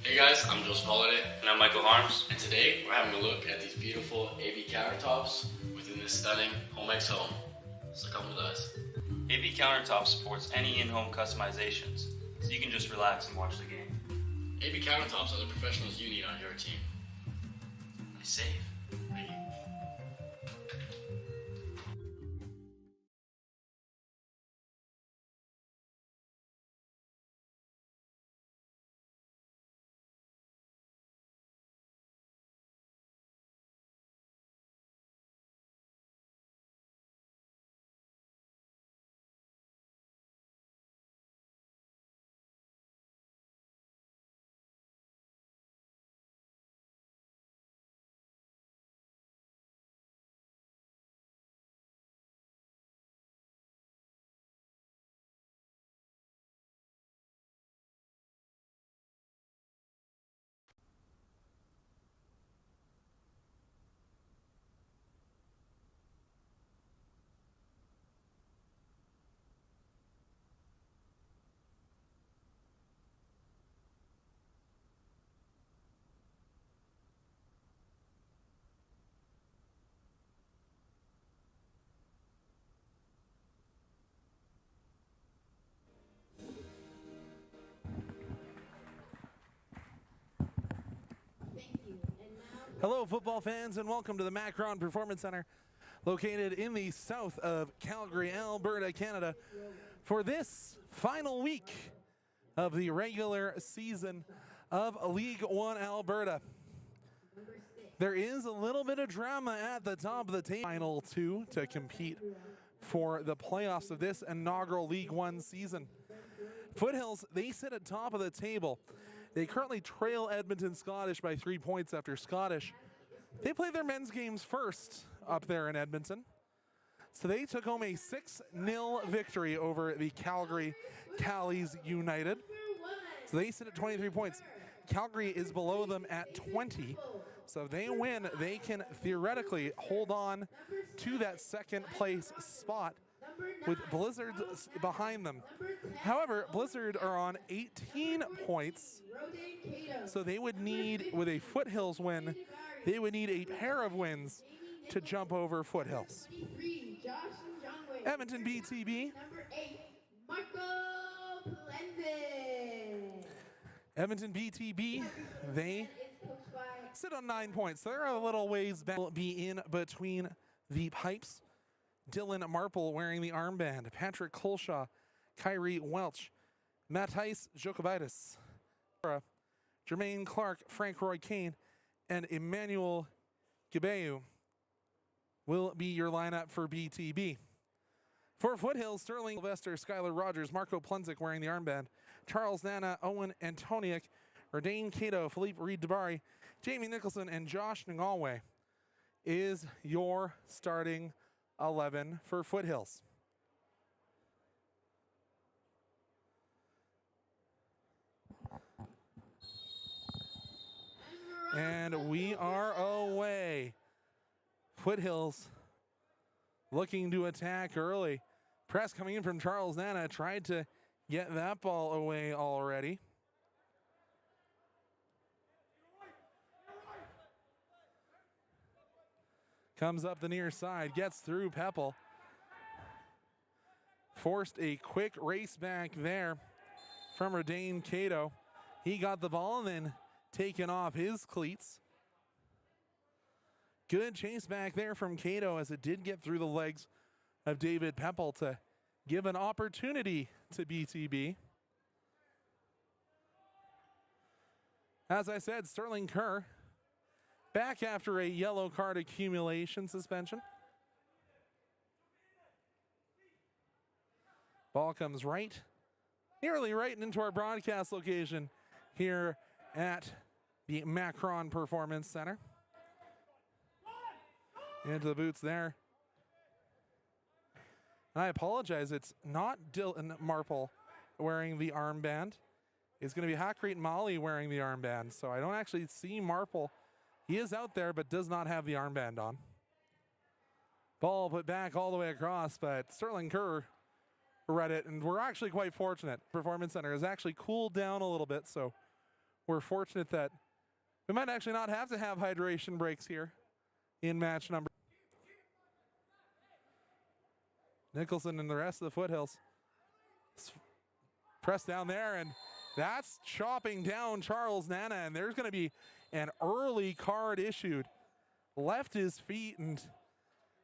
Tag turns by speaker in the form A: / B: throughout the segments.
A: Hey guys, I'm Joseph Holiday.
B: And I'm Michael Harms.
A: And today we're having a look at these beautiful AB countertops within this stunning HomeX home. So come with us.
B: AB Countertop supports any in-home customizations, so you can just relax and watch the game.
A: AB countertops are the professionals you need on your team. They're safe. Right?
C: Hello, football fans, and welcome to the Macron Performance Center, located in the south of Calgary, Alberta, Canada, for this final week of the regular season of League 1 Alberta. There is a little bit of drama at the top of the table. Final two to compete for the playoffs of this inaugural League 1 season. Foothills, they sit at top of the table. They currently trail Edmonton Scottish by 3 points after Scottish. They play their men's games first up there in Edmonton. So they took home a 6-0 victory over the Calgary Callies United. So they sit at 23 points. Calgary is below them at 20. So if they win, they can theoretically hold on to that second place spot with Blizzards behind them. However, Blizzard are on 18 points, so they would need, with a Foothills win, they would need a pair of wins to jump over Foothills. Edmonton BTB. Edmonton BTB, they sit on 9 points. So they're a little ways back. Will be in between the pipes. Dylan Marple wearing the armband. Patrick Colshaw, Kyrie Welch, Matthijs Jokobaitis, Jermaine Clark, Frank Roy Kane, and Emmanuel Gibeu will be your lineup for BTB. For Foothills, Sterling Sylvester, Skylar Rogers, Marco Plunzik wearing the armband, Charles Nana, Owen Antoniak, Rodane Cato, Philippe Reed-Debari, Jamie Nicholson, and Josh Ngalwe is your starting 11 for Foothills. And we are away. Foothills looking to attack early. Press coming in from Charles Nana, tried to get that ball away already. Comes up the near side, gets through Peppel. Forced a quick race back there from Rodane Cato. He got the ball and then taken off his cleats. Good chase back there from Cato as it did get through the legs of David Peppel to give an opportunity to BTB. As I said, Sterling Kerr back after a yellow card accumulation suspension. Ball comes nearly right into our broadcast location here at the Macron Performance Center. Into the boots there. And I apologize, it's not Dylan Marple wearing the armband. It's going to be Hakreet Mali wearing the armband. So I don't actually see Marple. He is out there, but does not have the armband on. Ball put back all the way across, but Sterling Kerr read it, and we're actually quite fortunate. Performance Center has actually cooled down a little bit, so we're fortunate that we might actually not have to have hydration breaks here in match number. Nicholson and the rest of the Foothills press down there, and that's chopping down Charles Nana, and there's going to be an early card issued. Left his feet, and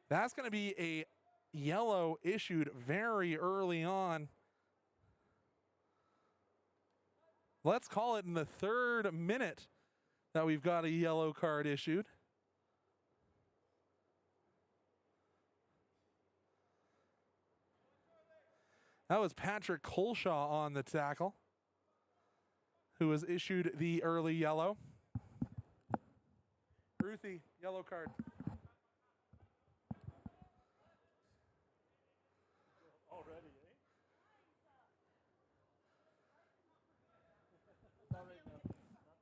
C: that's going to be a yellow issued very early on. Let's call it in the 3rd minute that we've got a yellow card issued. That was Patrick Colshaw on the tackle, who was issued the early yellow. Ruthie, yellow card.
D: Already,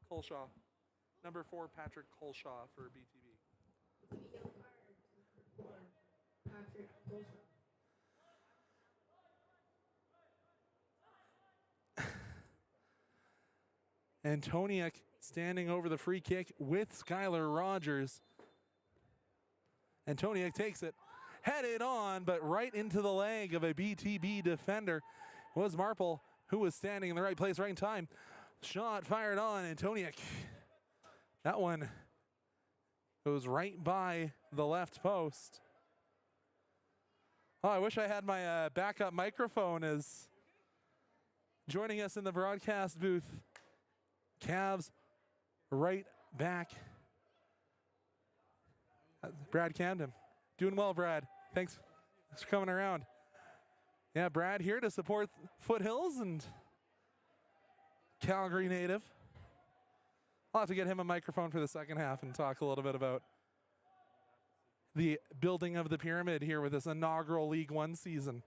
C: Colshaw. Number 4, Patrick Colshaw for BTB.
D: Patrick Wilson.
C: Antoniuk standing over the free kick with Skylar Rogers. Antoniuk takes it, headed on, but right into the leg of a BTB defender. It was Marple who was standing in the right place, right time. Shot fired on Antoniuk. That one goes right by the left post. Oh, I wish I had my backup microphone as joining us in the broadcast booth. Cavs right back. Brad Camden. Doing well, Brad. Thanks for coming around. Yeah, Brad here to support Foothills and Calgary native. I'll have to get him a microphone for the second half and talk a little bit about the building of the pyramid here with this inaugural League One season.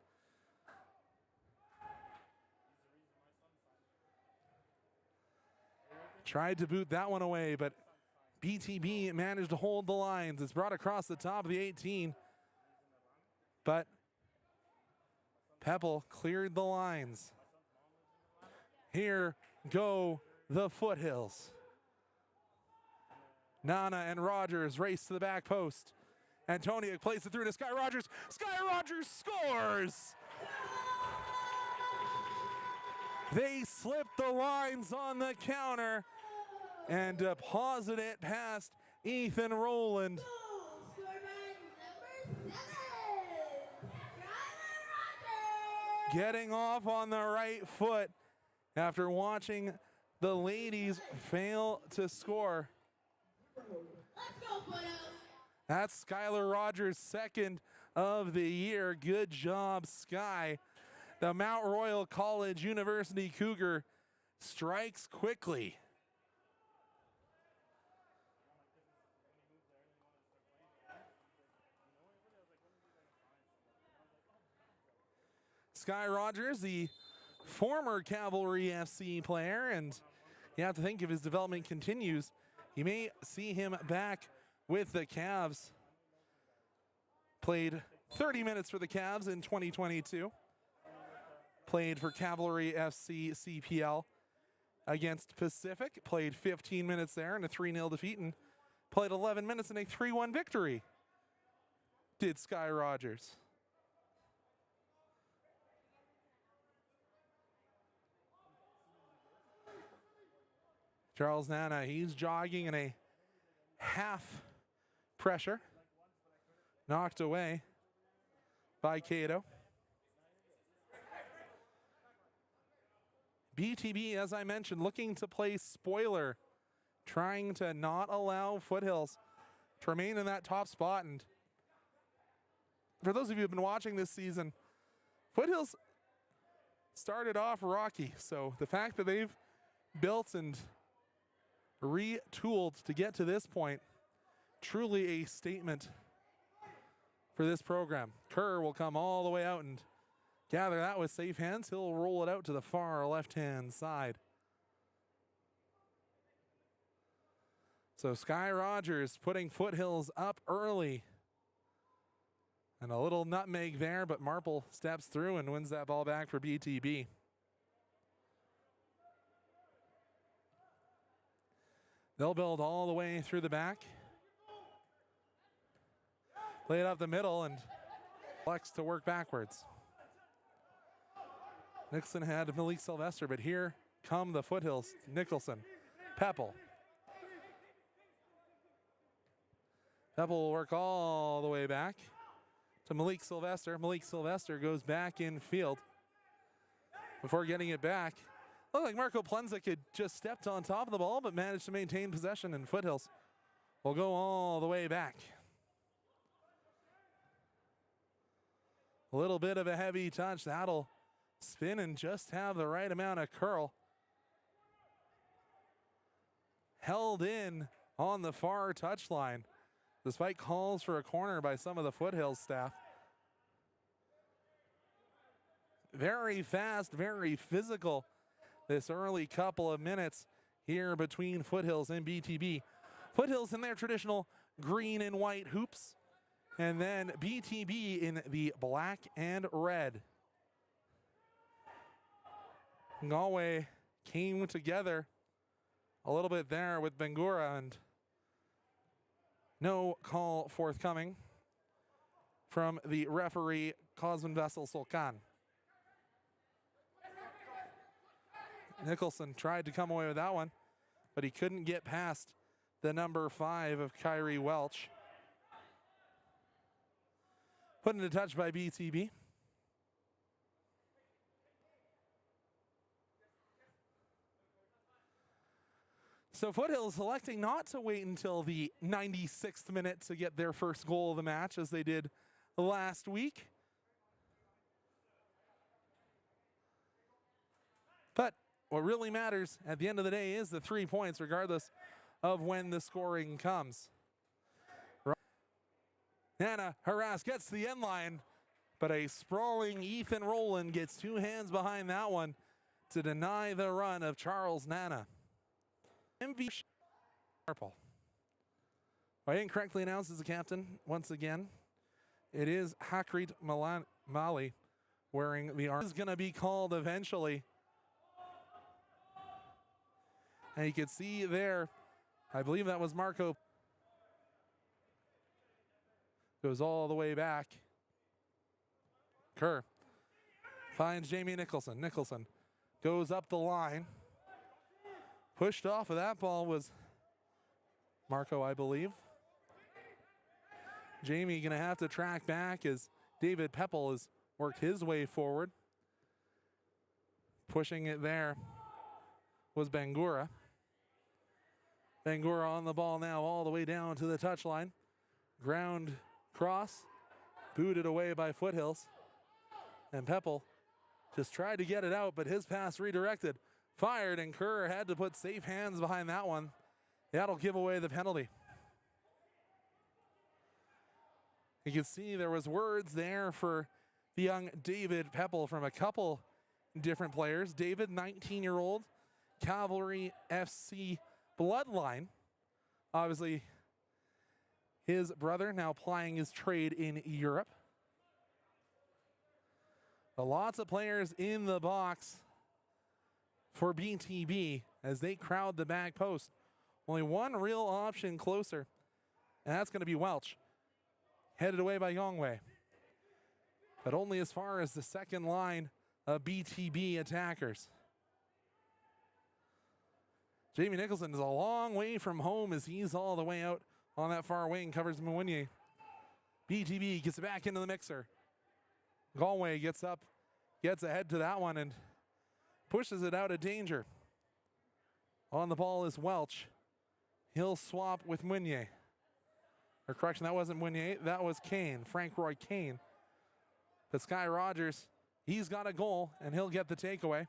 C: Tried to boot that one away, but BTB managed to hold the lines. It's brought across the top of the 18, but Pepple cleared the lines. Here go the Foothills. Nana and Rogers race to the back post. Antoniuk plays it through to Sky Rogers. Sky Rogers scores! They slipped the lines on the counter and deposit it past Ethan Rowland. Getting off on the right foot after watching the ladies fail to score. That's Skylar Rogers' 2nd of the year. Good job, Sky. The Mount Royal College University Cougar strikes quickly. Sky Rogers, the former Cavalry FC player, and you have to think if his development continues, you may see him back with the Cavs. Played 30 minutes for the Cavs in 2022. Played for Cavalry FC CPL against Pacific. Played 15 minutes there in a 3-0 defeat and played 11 minutes in a 3-1 victory. Did Sky Rogers. Charles Nana, he's jogging in a half pressure. Knocked away by Cato. BTB, as I mentioned, looking to play spoiler, trying to not allow Foothills to remain in that top spot. And for those of you who have been watching this season, Foothills started off rocky. So the fact that they've built and retooled to get to this point, truly a statement for this program. Kerr will come all the way out and gather that with safe hands. He'll roll it out to the far left-hand side. So Sky Rogers putting Foothills up early. And a little nutmeg there, but Marple steps through and wins that ball back for BTB. They'll build all the way through the back. Play it up the middle and flex to work backwards. Nixon had Malik Sylvester, but here come the Foothills. Nicholson, Peppel. Peppel will work all the way back to Malik Sylvester. Malik Sylvester goes back in field before getting it back. Looked like Marco Plenzik had just stepped on top of the ball, but managed to maintain possession, and Foothills will go all the way back. A little bit of a heavy touch. That'll spin and just have the right amount of curl. Held in on the far touchline, despite calls for a corner by some of the Foothills staff. Very fast, very physical this early couple of minutes here between Foothills and BTB. Foothills in their traditional green and white hoops, and then BTB in the black and red. Galway came together a little bit there with Bangura, and no call forthcoming from the referee Cosmin Vessel Solkan. Nicholson tried to come away with that one, but he couldn't get past the number 5 of Kyrie Welch. Put into touch by BTB. So Foothills electing not to wait until the 96th minute to get their first goal of the match, as they did last week. But what really matters at the end of the day is the 3 points, regardless of when the scoring comes. Nana Harass gets to the end line, but a sprawling Ethan Rowland gets 2 hands behind that one to deny the run of Charles Nana. MVP Purple. I incorrectly announced as the captain once again. It is Hakrit Mali wearing the arm. Is going to be called eventually. And you can see there, I believe that was Marco. Goes all the way back. Kerr finds Jamie Nicholson. Nicholson goes up the line. Pushed off of that ball was Marco, I believe. Jamie going to have to track back as David Peppel has worked his way forward. Pushing it there was Bangura. Bangura on the ball now all the way down to the touchline. Ground cross, booted away by Foothills. And Peppel just tried to get it out, but his pass redirected. Fired, and Kerr had to put safe hands behind that one. That'll give away the penalty. You can see there was words there for the young David Peppel from a couple different players. David, 19-year-old, Calgary FC bloodline. Obviously, his brother now plying his trade in Europe. But lots of players in the box for BTB as they crowd the back post. Only one real option closer, and that's going to be Welch. Headed away by Yongwei. But only as far as the second line of BTB attackers. Jamie Nicholson is a long way from home as he's all the way out on that far wing, covers Mwinyi. BTB gets it back into the mixer. Galway gets up, gets ahead to that one, and pushes it out of danger. On the ball is Welch. He'll swap with Meunier. Or correction, that wasn't Meunier, that was Kane, Frank Roy Kane. But Sky Rogers, he's got a goal, and he'll get the takeaway.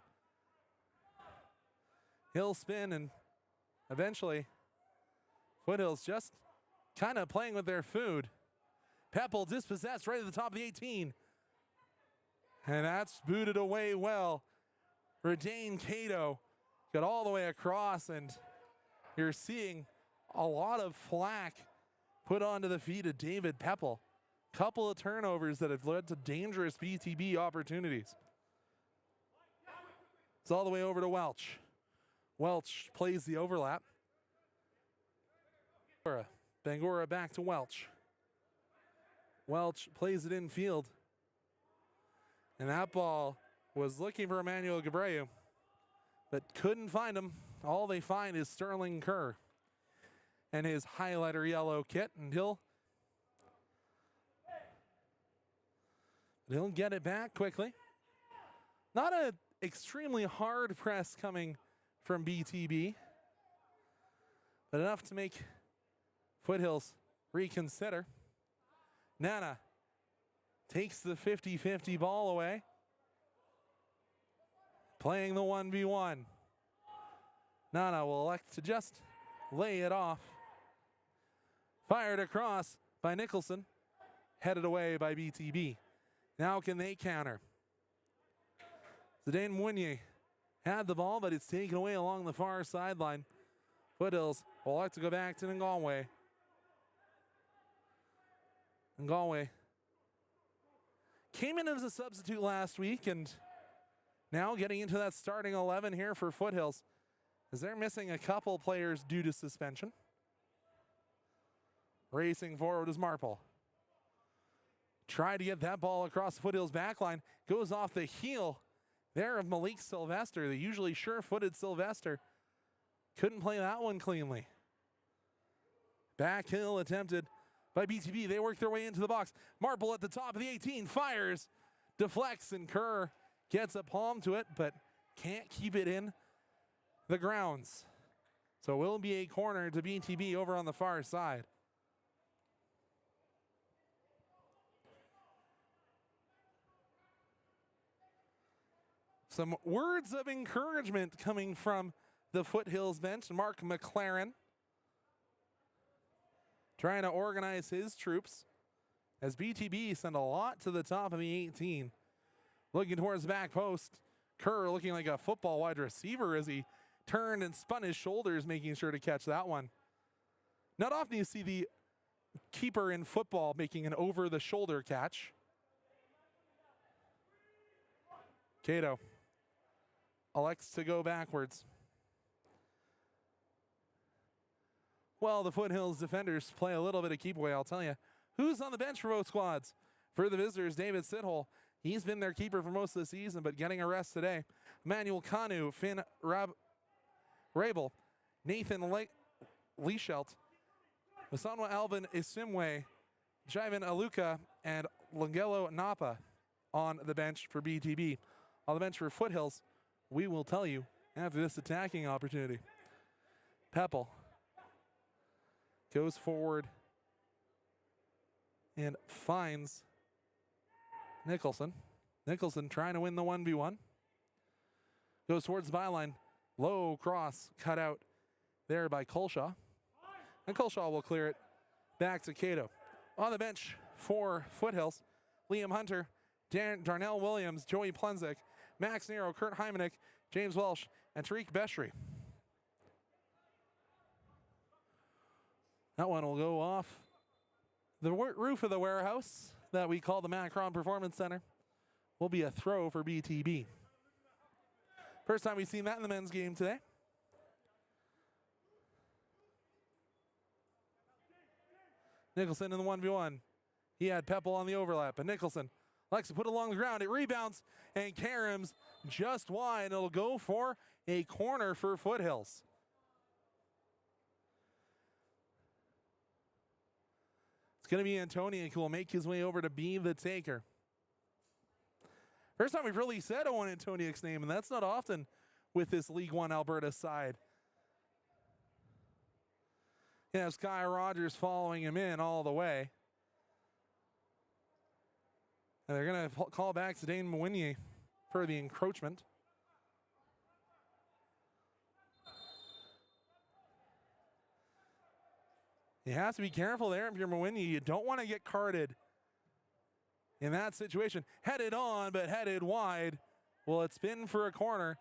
C: He'll spin, and eventually, Foothills just kind of playing with their food. Peppel dispossessed right at the top of the 18. And that's booted away well. Redane Cato got all the way across, and you're seeing a lot of flack put onto the feet of David Peppel. Couple of turnovers that have led to dangerous BTB opportunities. It's all the way over to Welch. Welch plays the overlap. Bangura back to Welch. Welch plays it in field. And that ball was looking for Emmanuel Gabreu, but couldn't find him. All they find is Sterling Kerr and his highlighter yellow kit, and he'll get it back quickly. Not an extremely hard press coming from BTB, but enough to make Foothills reconsider. Nana takes the 50-50 ball away. Playing the 1v1. Nana will elect to just lay it off. Fired across by Nicholson. Headed away by BTB. Now can they counter? Zidane Mounier had the ball, but it's taken away along the far sideline. Foothills will like to go back to Ngongwe. Ngongwe came in as a substitute last week and now getting into that starting 11 here for Foothills, as they're missing a couple players due to suspension. Racing forward is Marple. Tried to get that ball across the Foothills backline. Goes off the heel there of Malik Sylvester, the usually sure-footed Sylvester. Couldn't play that one cleanly. Back heel attempted by BTB. They work their way into the box. Marple at the top of the 18, fires, deflects, and Kerr gets a palm to it, but can't keep it in the grounds. So it will be a corner to BTB over on the far side. Some words of encouragement coming from the Foothills bench. Mark McLaren trying to organize his troops as BTB send a lot to the top of the 18. Looking towards the back post. Kerr looking like a football wide receiver as he turned and spun his shoulders, making sure to catch that one. Not often you see the keeper in football making an over-the-shoulder catch. Cato elects to go backwards. Well, the Foothills defenders play a little bit of keep away, I'll tell you. Who's on the bench for both squads? For the visitors, David Sithole. He's been their keeper for most of the season, but getting a rest today. Emmanuel Kanu, Finn Rabel, Nathan Leishelt, Masanwa Alvin Isimwe, Jivan Aluka, and Langelo Napa on the bench for BTB. On the bench for Foothills, we will tell you after this attacking opportunity. Peppel goes forward and finds Nicholson. Nicholson trying to win the 1v1. Goes towards the byline. Low cross cut out there by Colshaw. And Colshaw will clear it back to Cato. On the bench for Foothills, Liam Hunter, Darnell Williams, Joey Plunzik, Max Nero, Kurt Hymanek, James Welsh, and Tariq Beshri. That one will go off the roof of the warehouse that we call the Macron Performance Center. Will be a throw for BTB. First time we've seen that in the men's game today. Nicholson in the 1v1. He had Peppel on the overlap, but Nicholson likes to put it along the ground. It rebounds and caroms just wide. It'll go for a corner for Foothills. It's going to be Antoniuk who will make his way over to be the taker. First time we've really said Owen Antoniuk's name, and that's not often with this League 1 Alberta side. Yeah, Sky Rogers following him in all the way. And they're going to call back Zidane Mounier for the encroachment. You have to be careful there if you're Mounier. You don't want to get carded in that situation. Headed on, but headed wide. Will it spin for a corner?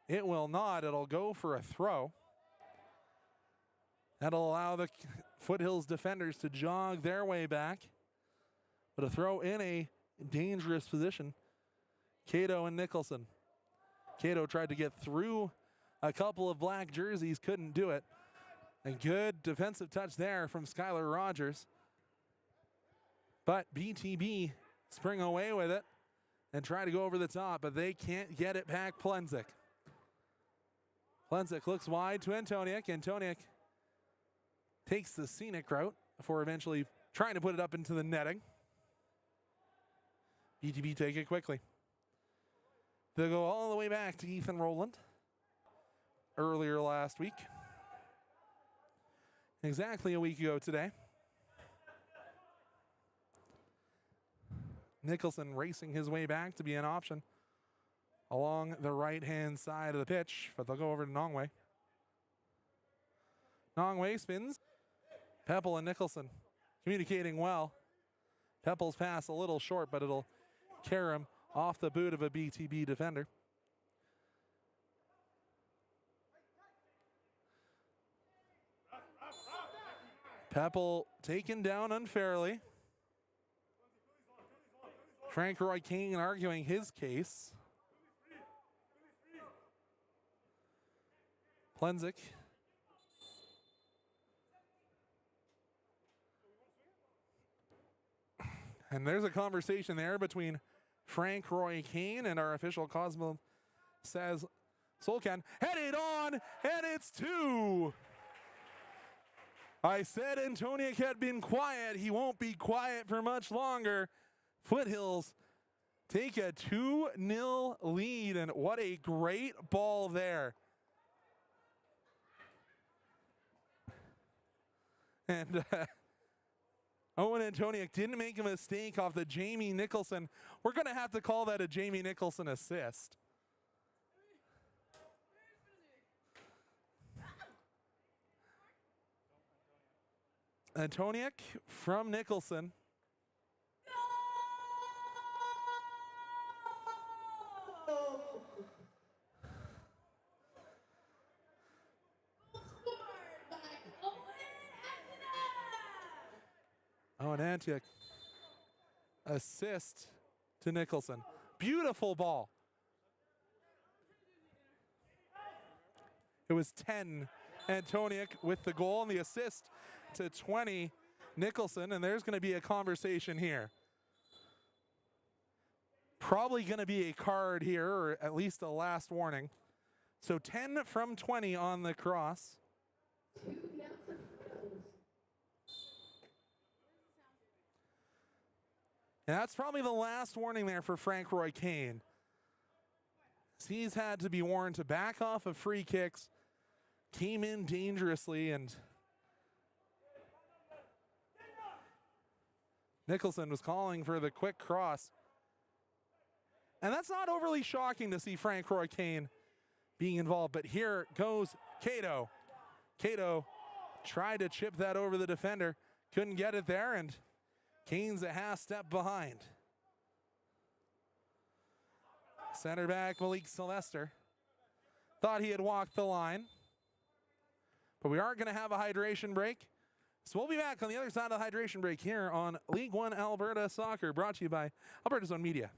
C: It will not. It'll go for a throw. That'll allow the Foothills defenders to jog their way back. But a throw in a dangerous position. Cato and Nicholson. Cato tried to get through a couple of black jerseys, couldn't do it. And good defensive touch there from Skylar Rogers. But BTB spring away with it and try to go over the top, but they can't get it back. Plenzik. Plenzik looks wide to Antoniuk. Antoniuk takes the scenic route before eventually trying to put it up into the netting. BTB take it quickly. They'll go all the way back to Ethan Rowland earlier last week. Exactly a week ago today. Nicholson racing his way back to be an option along the right-hand side of the pitch, but they'll go over to Nongway. Nongway spins. Peppel and Nicholson communicating well. Peppel's pass a little short, but it'll carry him off the boot of a BTB defender. Peppel taken down unfairly. Frank Roy Kane arguing his case. Plenzik. And there's a conversation there between Frank Roy Kane and our official Cosmo says Solkan. Headed on, and it's 2. I said Antoniuk had been quiet. He won't be quiet for much longer. Foothills take a 2-0 lead, and what a great ball there. And Owen Antoniuk didn't make a mistake off the Jamie Nicholson. We're going to have to call that a Jamie Nicholson assist. Antoniuk from Nicholson. Owen Antoniuk. Assist to Nicholson. Beautiful ball. It was 10. Antoniuk with the goal and the assist to 20 Nicholson, and there's going to be a conversation here. Probably going to be a card here, or at least a last warning. So 10 from 20 on the cross. And that's probably the last warning there for Frank Roy Kane. He's had to be warned to back off of free kicks. Came in dangerously, and Nicholson was calling for the quick cross. And that's not overly shocking to see Frank Roy Kane being involved, but here goes Cato. Cato tried to chip that over the defender, couldn't get it there, and Kane's a half step behind. Center back Malik Sylvester thought he had walked the line. But we are going to have a hydration break. So we'll be back on the other side of the hydration break here on League 1 Alberta Soccer, brought to you by Alberta's Own Media.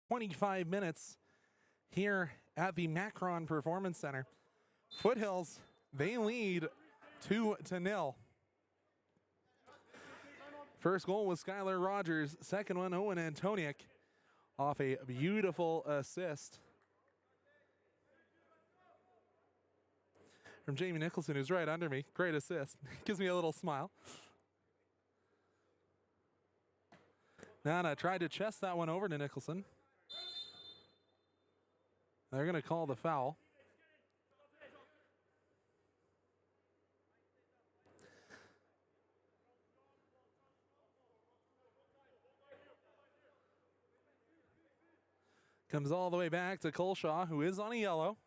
C: 25 minutes here at the Macron Performance Center. Foothills, they lead 2-0. First goal was Skylar Rogers. Second one, Owen Antoniuk off a beautiful assist from Jamie Nicholson, who's right under me. Great assist. Gives me a little smile. Nana tried to chest that one over to Nicholson. They're going to call the foul. Comes all the way back to Colshaw, who is on a yellow.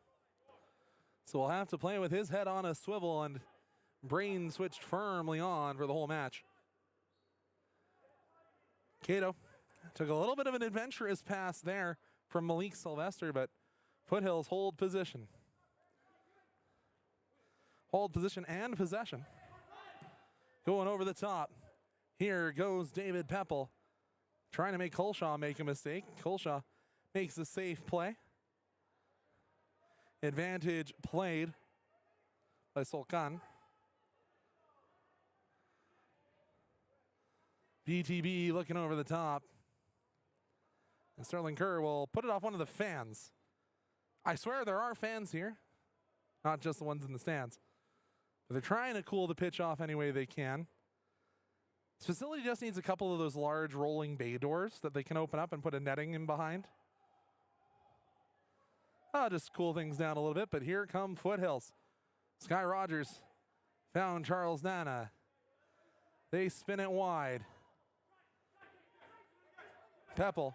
C: So we'll have to play with his head on a swivel and brain switched firmly on for the whole match. Cato took a little bit of an adventurous pass there from Malik Sylvester, but Foothills hold position. Hold position and possession. Going over the top. Here goes David Peppel, trying to make Colshaw make a mistake. Colshaw makes a safe play. Advantage played by Solkan. BTB looking over the top. And Sterling Kerr will put it off one of the fans. I swear there are fans here, not just the ones in the stands. But they're trying to cool the pitch off any way they can. This facility just needs a couple of those large rolling bay doors that they can open up and put a netting in behind. I'll just cool things down a little bit, but here come Foothills. Sky Rogers found Charles Nana. They spin it wide. Peppel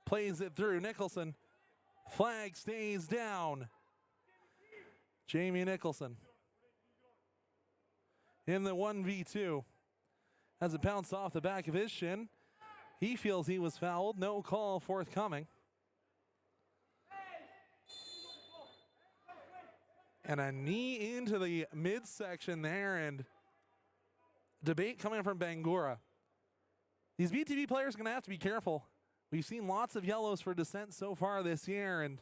C: plays it through. Nicholson. Flag stays down. Jamie Nicholson in the 1v2. Has it bounced off the back of his shin. He feels he was fouled. No call forthcoming. And a knee into the midsection there, and debate coming from Bangura. These BTB players are going to have to be careful. We've seen lots of yellows for dissent so far this year, and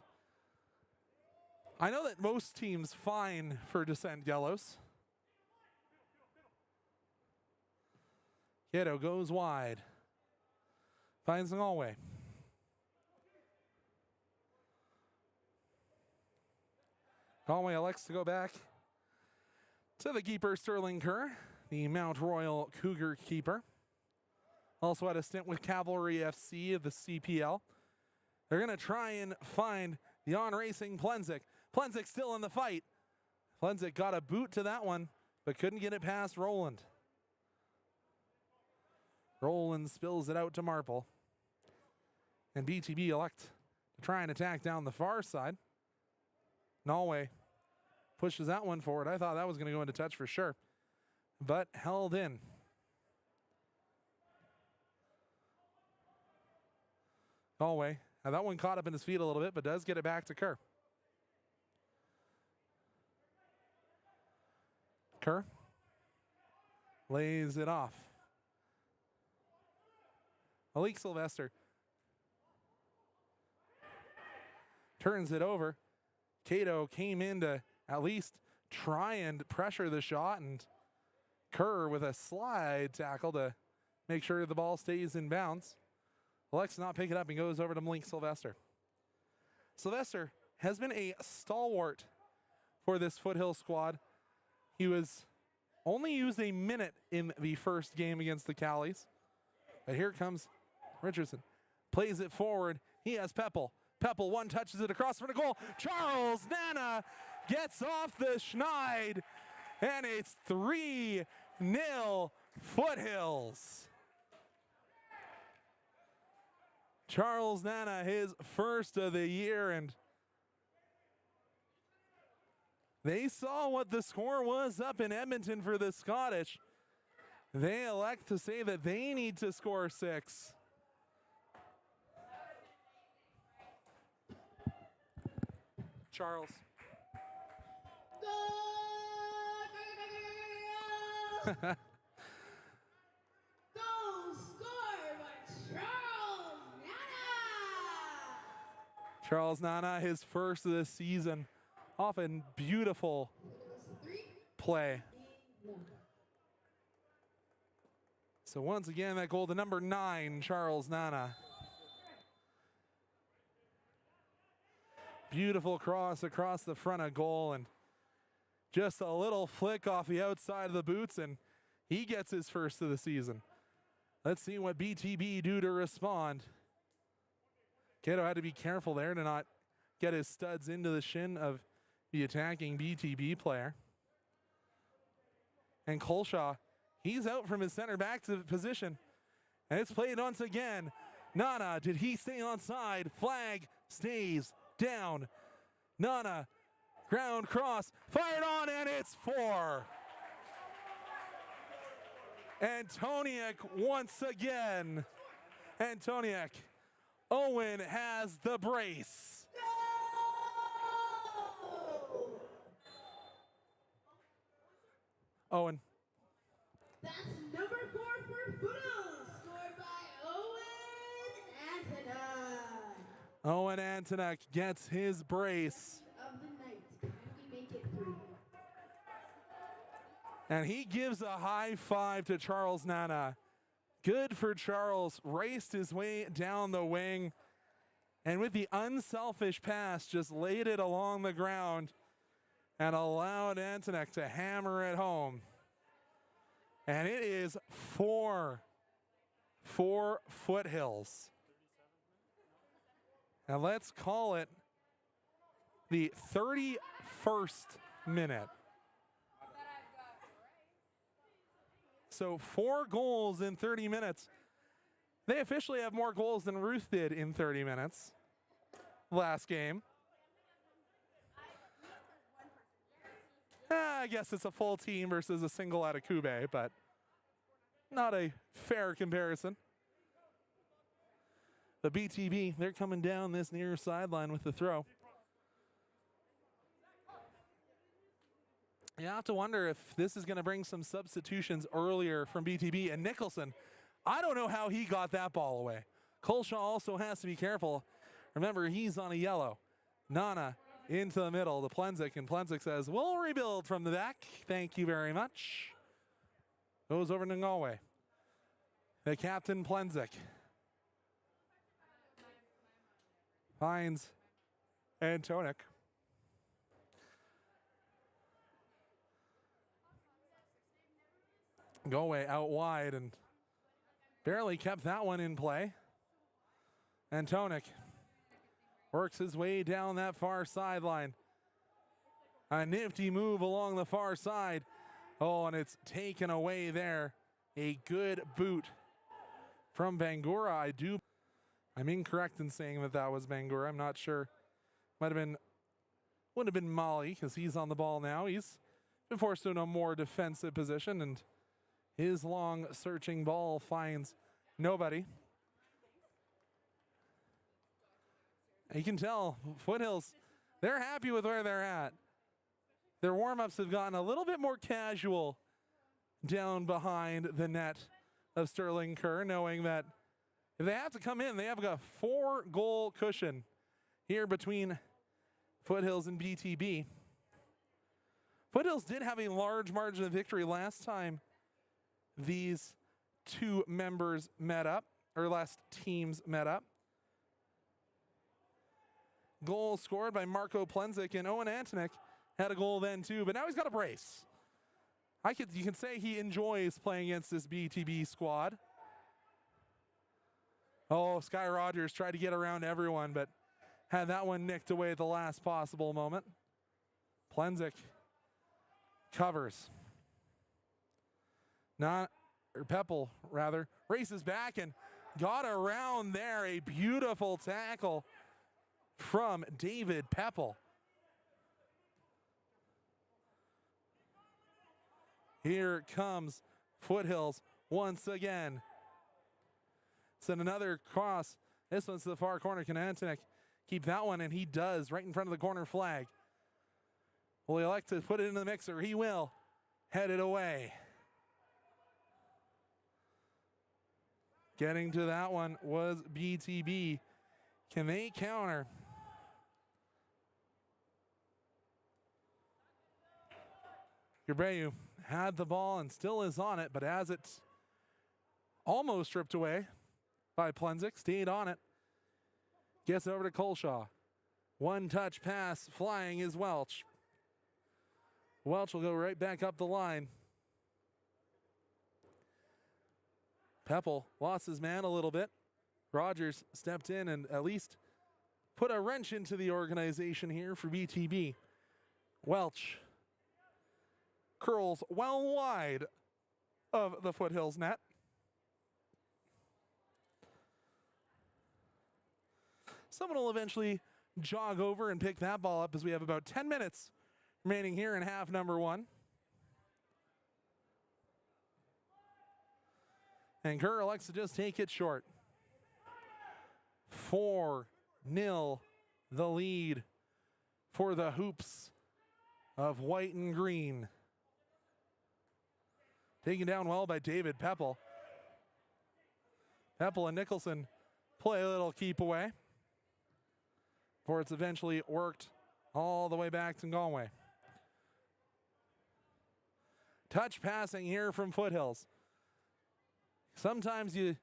C: I know that most teams fine for dissent yellows. Kiddo goes wide. Finds Galway. Galway elects to go back to the keeper, Sterling Kerr, the Mount Royal Cougar keeper. Also had a stint with Cavalry FC of the CPL. They're going to try and find the on-racing Plenzik. Plenzik still in the fight. Plenzik got a boot to that one, but couldn't get it past Roland. Roland spills it out to Marple. And BTB elect to try and attack down the far side. Norway pushes that one forward. I thought that was going to go into touch for sure, but held in. Galway, now that one caught up in his feet a little bit, but does get it back to Kerr. Kerr lays it off. Malik Sylvester turns it over. Cato came in to at least try and pressure the shot, and Kerr with a slide tackle to make sure the ball stays in bounds. Alex not pick it up and goes over to Malik Sylvester. Sylvester has been a stalwart for this Foothill squad. He was only used a minute in the first game against the Callies. But here comes Richardson. Plays it forward. He has Peppel. Peppel one touches it across for the goal. Charles Nana gets off the schneid. And it's 3-0 Foothills. Charles Nana, his first of the year, and they saw what the score was up in Edmonton for the Scottish. They elect to say that they need to score 6. Charles. Charles Nana, his first of the season, off a beautiful play. So once again, that goal to number 9, Charles Nana. Beautiful cross across the front of goal, and just a little flick off the outside of the boots, and he gets his first of the season. Let's see what BTB do to respond. Cato had to be careful there to not get his studs into the shin of the attacking BTB player. And Colshaw, he's out from his center back to position. And it's played once again. Nana, did he stay onside? Flag stays down. Nana, ground cross, fired on, and it's 4. Antoniak once again. Antoniak. Owen has the brace. Owen.
E: That's number 4 for Foothills, scored by Owen Antonak.
C: Owen Antonak gets his brace.
E: Of the night, can we make it 3?
C: And he gives a high five to Charles Nana. Good for Charles, raced his way down the wing, and with the unselfish pass, just laid it along the ground and allowed Antonak to hammer it home. And it is 4 for Foothills. And let's call it the 31st minute. So 4 goals in 30 minutes. They officially have more goals than Ruth did in 30 minutes last game. I guess it's a full team versus a single out of Kube, but not a fair comparison. The BTB, they're coming down this near sideline with the throw. You have to wonder if this is going to bring some substitutions earlier from BTB. And Nicholson, I don't know how he got that ball away. Colshaw also has to be careful. Remember, he's on a yellow. Nana into the middle to Plenzik, and Plenzik says, we'll rebuild from the back. Thank you very much. Goes over to Galway. The captain, Plenzik, finds Antoniak. Galway out wide and barely kept that one in play. Antoniak works his way down that far sideline. A nifty move along the far side. Oh, and it's taken away there. A good boot from Bangura. I'm incorrect in saying that that was Bangura. I'm not sure. Would have been Molly, because he's on the ball now. He's been forced to a more defensive position, and his long searching ball finds nobody. You can tell Foothills, they're happy with where they're at. Their warm-ups have gotten a little bit more casual down behind the net of Sterling Kerr, knowing that if they have to come in, they have a 4-goal cushion here between Foothills and BTB. Foothills did have a large margin of victory last time these two members met up, or last teams met up. Goal scored by Marco Plenzik, and Owen Antonak had a goal then too, but now he's got a brace. You can say he enjoys playing against this BTB squad. Oh, Sky Rogers tried to get around everyone, but had that one nicked away at the last possible moment. Plenzik covers. Peppel, rather, races back and got around there. A beautiful tackle from David Peppel. Here comes Foothills once again. Send another cross. This one's to the far corner. Can Antonak keep that one? And he does, right in front of the corner flag. Will he elect to put it into the mixer? He will. Head it away. Getting to that one was BTB. Can they counter? Gabreu had the ball and still is on it, but as it's almost stripped away by Plenzik, stayed on it. Gets over to Colshaw. One touch pass flying is Welch. Welch will go right back up the line. Peppel lost his man a little bit. Rogers stepped in and at least put a wrench into the organization here for BTB. Welch curls well wide of the Foothills net. Someone will eventually jog over and pick that ball up as we have about 10 minutes remaining here in half number one. And Kerr elects to just take it short. 4-0 the lead for the Hoops of white and green. Taken down well by David Peppel. Peppel and Nicholson play a little keep away before it's eventually worked all the way back to Galway. Touch passing here from Foothills. Sometimes you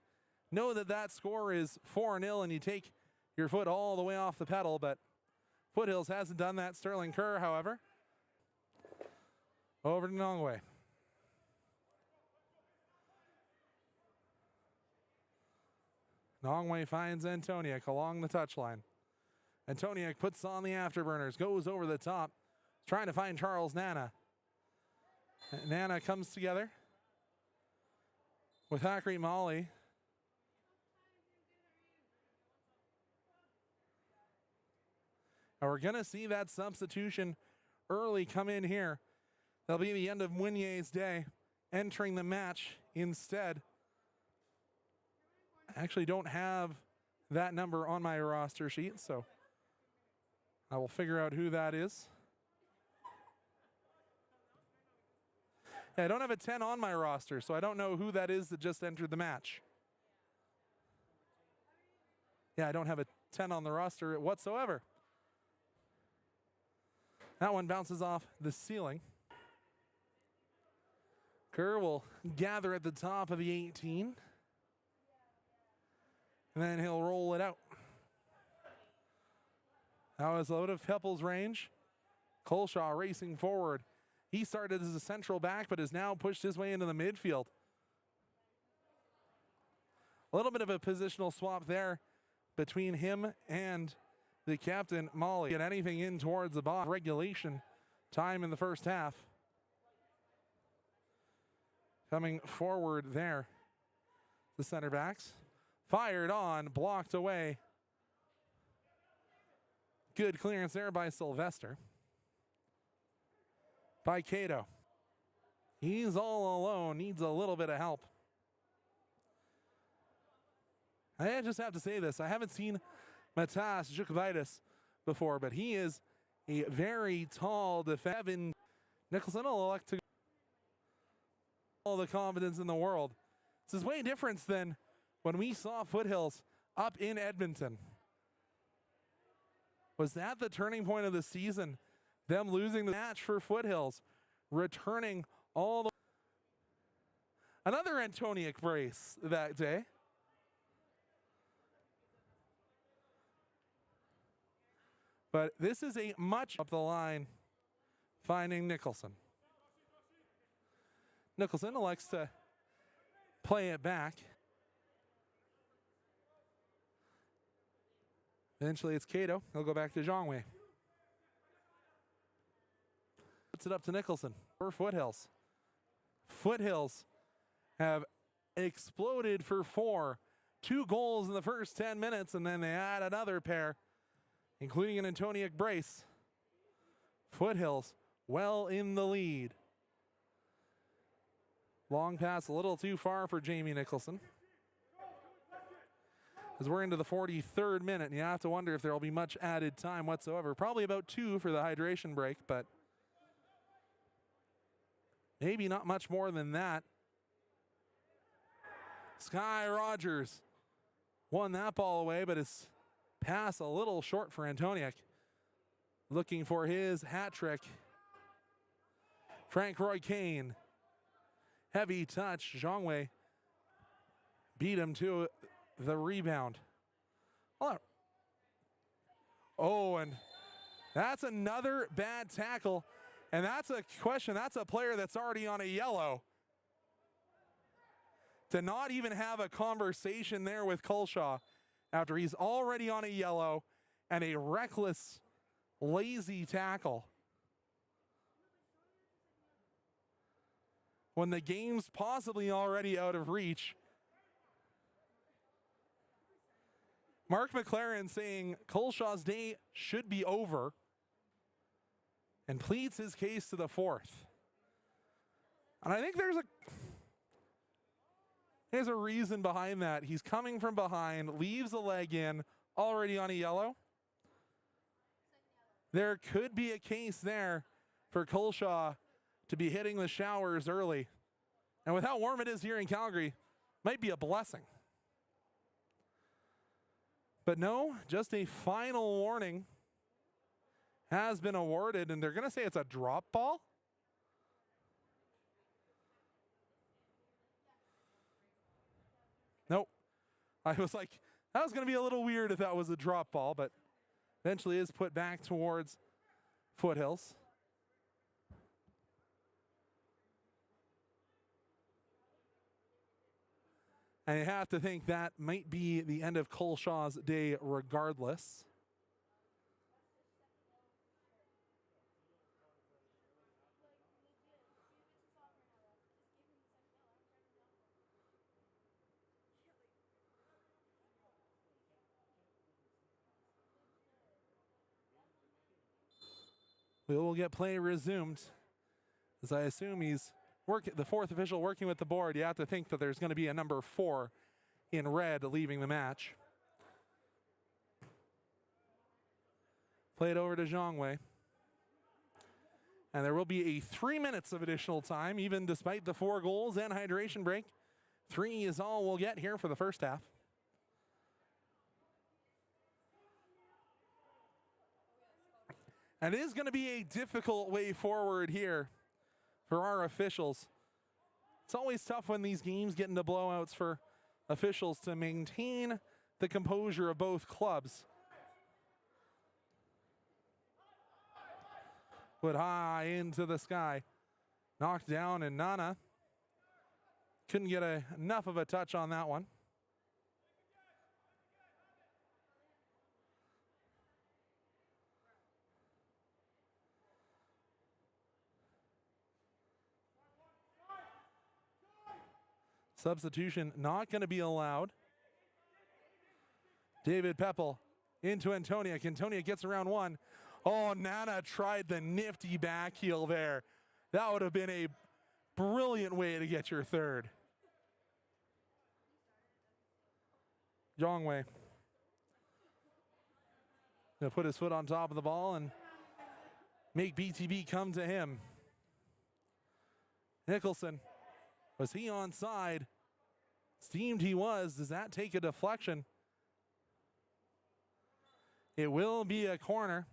C: know that that score is 4-0 and you take your foot all the way off the pedal, but Foothills hasn't done that. Sterling Kerr, however, over to Nongway. Nongway finds Antoniak along the touchline. Antoniak puts on the afterburners, goes over the top, trying to find Charles Nana. Nana comes together with Hakri Molly. And we're going to see that substitution early come in here. That'll be the end of Mounier's day, entering the match instead. I actually don't have that number on my roster sheet, so I will figure out who that is. Yeah, I don't have a 10 on my roster, so I don't know who that is that just entered the match. Yeah, I don't have a 10 on the roster whatsoever. That one bounces off the ceiling. Kerr will gather at the top of the 18. And then he'll roll it out. Now is out of Peppel's range. Colshaw racing forward. He started as a central back, but has now pushed his way into the midfield. A little bit of a positional swap there between him and the captain, Molly. Get anything in towards the box. Regulation time in the first half. Coming forward there, the center backs. Fired on, blocked away. Good clearance there by Sylvester. By Cato. He's all alone, needs a little bit of help. I just have to say this. I haven't seen Matas Jukavaitis before, but he is a very tall defender. Nicholson will elect to all the confidence in the world. This is way different than when we saw Foothills up in Edmonton. Was that the turning point of the season? Them losing the match for Foothills, returning all the... Another Antoniak brace that day. But this is a much up the line, finding Nicholson. Nicholson elects to play it back. Eventually it's Cato. He'll go back to Zhongwei. Puts it up to Nicholson for Foothills. Foothills have exploded for 4. 2 goals in the first 10 minutes, and then they add another pair, including an Antoniak brace. Foothills well in the lead. Long pass a little too far for Jamie Nicholson. As we're into the 43rd minute, and you have to wonder if there will be much added time whatsoever. Probably about 2 for the hydration break, but maybe not much more than that. Sky Rogers won that ball away, but his pass a little short for Antoniak. Looking for his hat trick Frank Roy Kane. Heavy touch. Zhongwei beat him to the rebound. Oh, and that's another bad tackle. And that's a question. That's a player that's already on a yellow. To not even have a conversation there with Culshaw after he's already on a yellow and a reckless, lazy tackle. When the game's possibly already out of reach. Mark McLaren saying Culshaw's day should be over and pleads his case to the fourth. And I think there's a reason behind that. He's coming from behind, leaves a leg in, already on a yellow. There could be a case there for Culshaw to be hitting the showers early. And with how warm it is here in Calgary, might be a blessing. But no, just a final warning has been awarded, and they're going to say it's a drop ball. Nope. I was like, that was going to be a little weird if that was a drop ball, but eventually is put back towards Foothills. And you have to think that might be the end of Culshaw's day regardless. We will get play resumed, as I assume he's the fourth official working with the board. You have to think that there's going to be a number 4 in red leaving the match. Play it over to Zhongwei. And there will be a 3 minutes of additional time, even despite the 4 goals and hydration break. 3 is all we'll get here for the first half. And it is going to be a difficult way forward here for our officials. It's always tough when these games get into blowouts for officials to maintain the composure of both clubs. Put high into the sky. Knocked down, and Nana couldn't get enough of a touch on that one. Substitution not going to be allowed. David Peppel into Antonia. Antonia gets around one. Oh, Nana tried the nifty back heel there. That would have been a brilliant way to get your third. Zhongwei going to put his foot on top of the ball and make BTB come to him. Nicholson, was he onside? Seemed he was. Does that take a deflection? It will be a corner.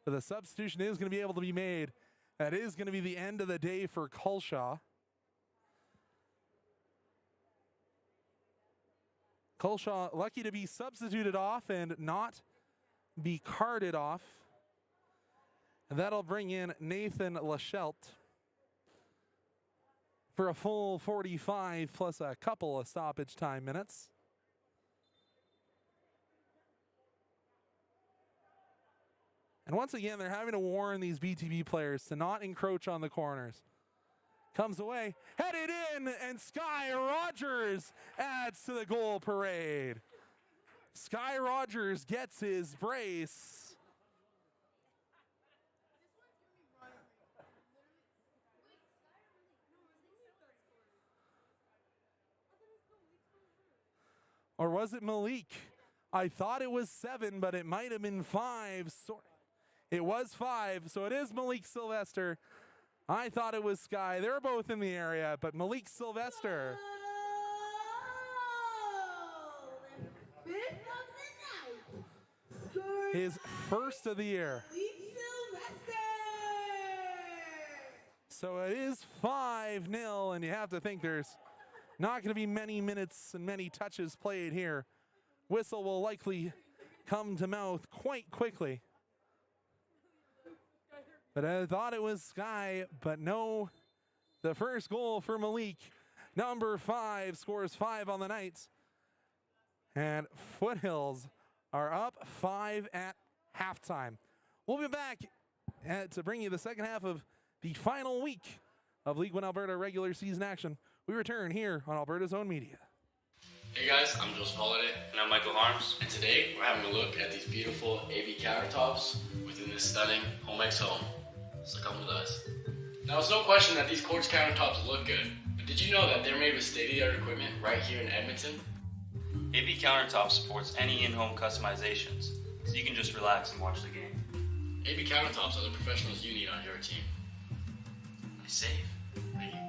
C: But the substitution is going to be able to be made. That is going to be the end of the day for Culshaw. Culshaw lucky to be substituted off and not be carted off. And that'll bring in Nathan Lachelt for a full 45 plus a couple of stoppage time minutes. And once again, they're having to warn these BTB players to not encroach on the corners. Comes away, headed in, and Sky Rogers adds to the goal parade. Sky Rogers gets his brace. Or was it Malik? I thought it was 7, but it might have been 5. It was 5, so it is Malik Sylvester. I thought it was Sky. They're both in the area, but Malik Sylvester. His first of the year. So it is 5-0, and you have to think there's not going to be many minutes and many touches played here. Whistle will likely come to mouth quite quickly. But I thought it was Sky, but no. The first goal for Malik, number 5, scores 5 on the night. And Foothills are up 5 at halftime. We'll be back to bring you the second half of the final week of League 1 Alberta regular season action. We return here on Alberta's own media.
A: Hey guys, I'm Joseph Holiday.
B: And I'm Michael Harms.
A: And today we're having a look at these beautiful AB countertops within this stunning HomeX home. So come with us. Now it's no question that these quartz countertops look good, but did you know that they're made with state-of-the-art equipment right here in Edmonton?
B: AB Countertop supports any in-home customizations, so you can just relax and watch the game.
A: AB countertops are the professionals you need on your team. Be safe. Thank you.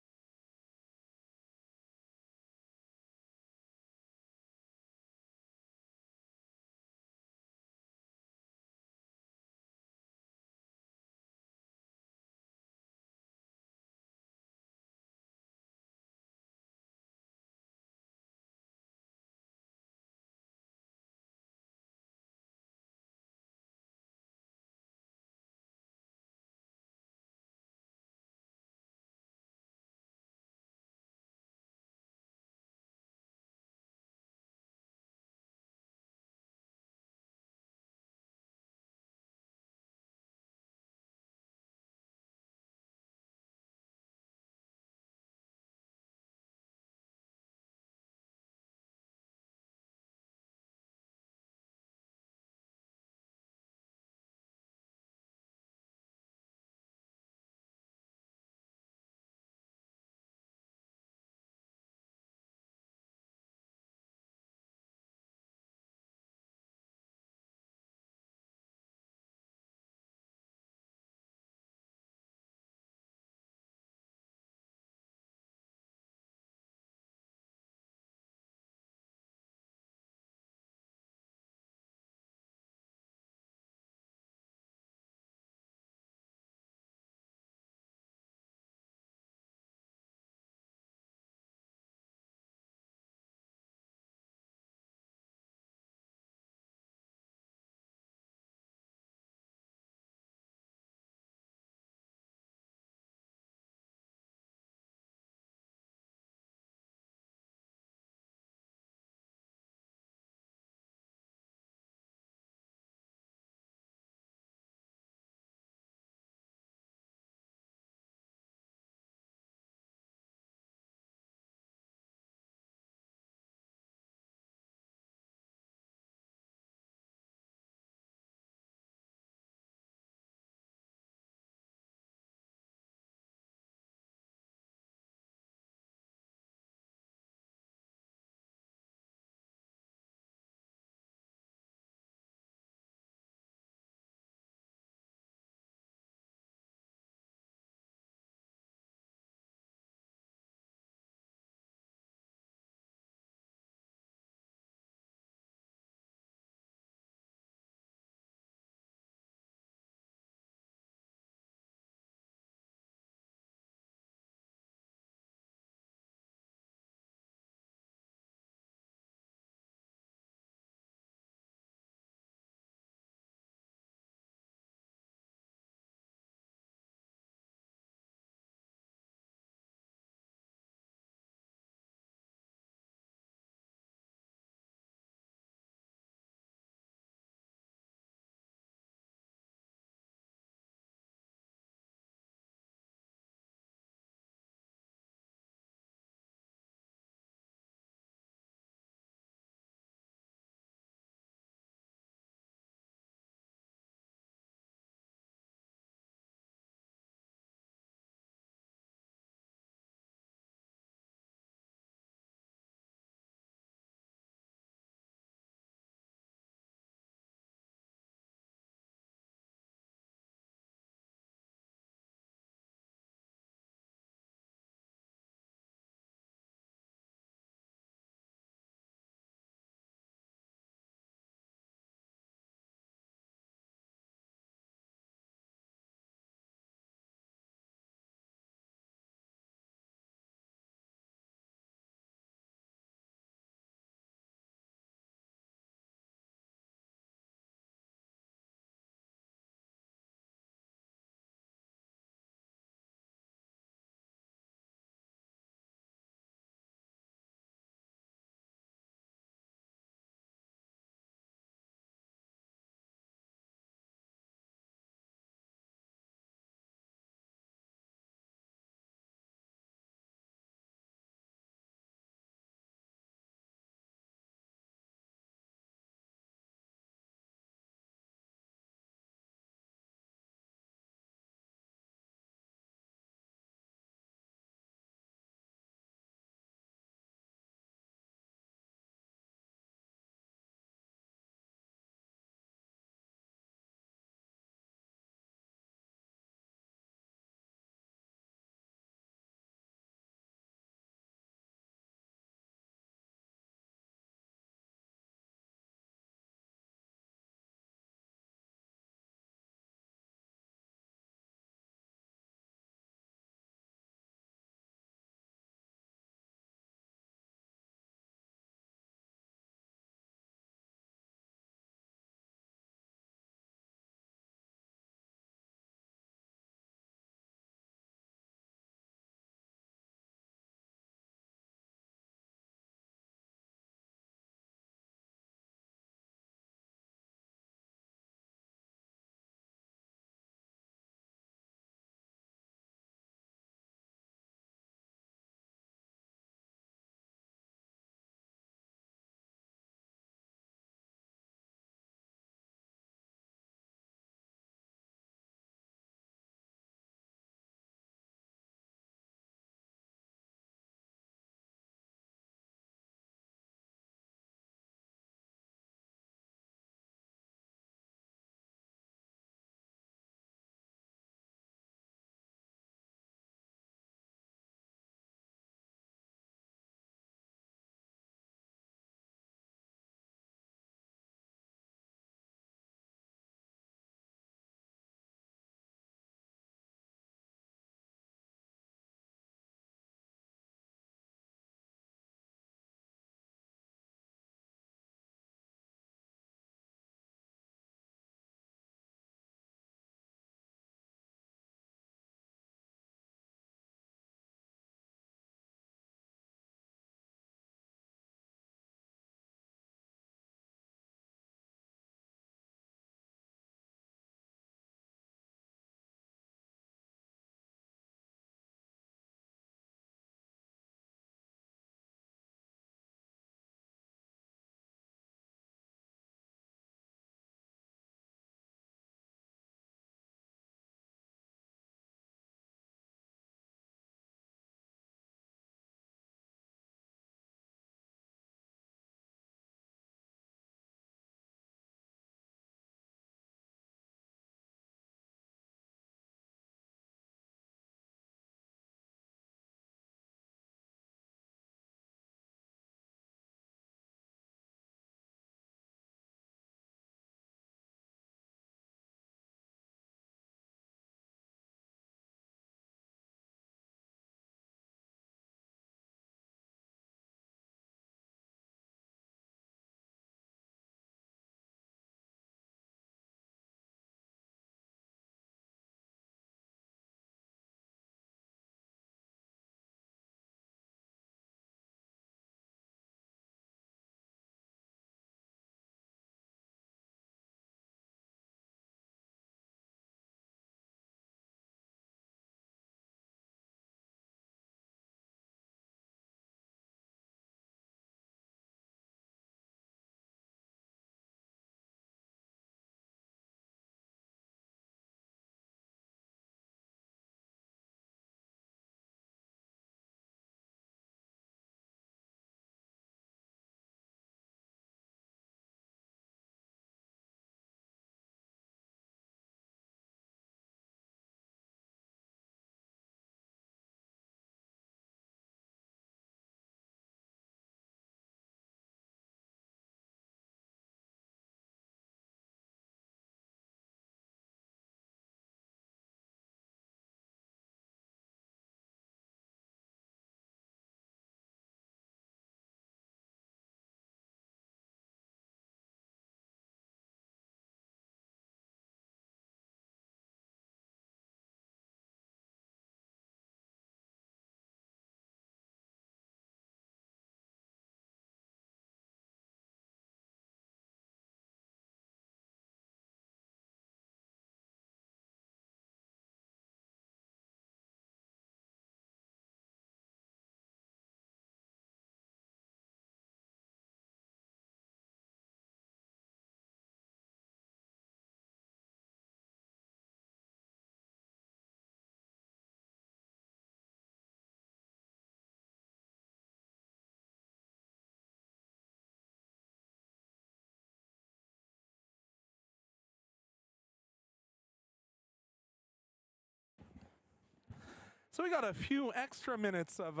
C: So we got a few extra minutes of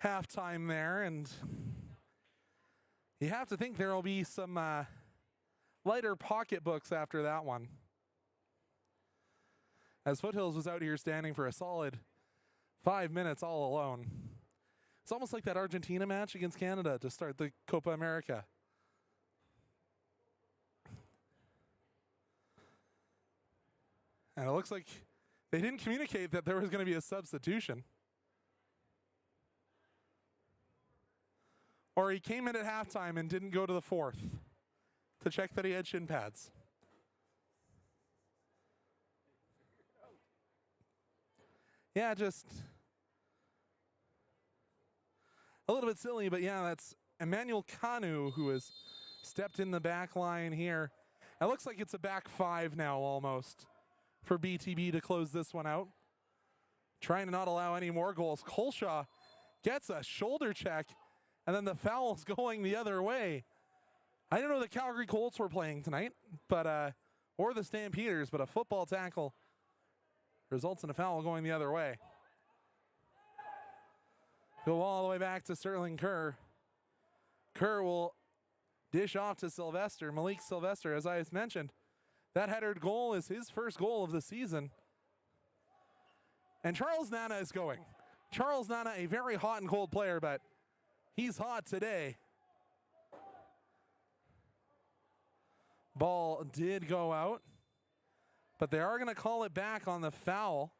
C: halftime there, and you have to think there will be some lighter pocketbooks after that one. As Foothills was out here standing for a solid 5 minutes all alone. It's almost like that Argentina match against Canada to start the Copa America. And it looks like they didn't communicate that there was going to be a substitution. Or he came in at halftime and didn't go to the fourth to check that he had shin pads. Yeah, just a little bit silly, but yeah, that's Emmanuel Kanu who has stepped in the back line here. It looks like it's a back five now almost for BTB to close this one out. Trying to not allow any more goals. Colshaw gets a shoulder check, and then the foul's going the other way. I didn't know the Calgary Colts were playing tonight, but or the Stampeders, but a football tackle results in a foul going the other way. Go all the way back to Sterling Kerr. Kerr will dish off to Sylvester. Malik Sylvester, as I mentioned, that headed goal is his first goal of the season. And Charles Nana is going. Charles Nana, a very hot and cold player, but he's hot today. Ball did go out, but they are going to call it back on the foul.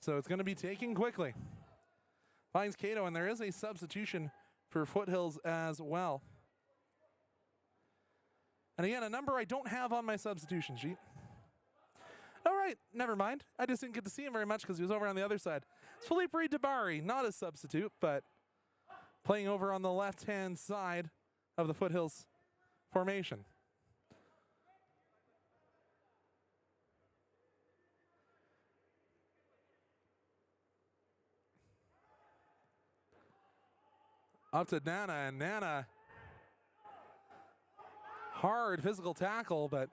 C: So it's going to be taken quickly. Finds Cato, and there is a substitution for Foothills as well. And again, a number I don't have on my substitution sheet. All right, never mind. I just didn't get to see him very much because he was over on the other side. It's Philippe Dabari, not a substitute, but playing over on the left-hand side of the Foothills formation. Up to Nana, and Nana, hard physical tackle, but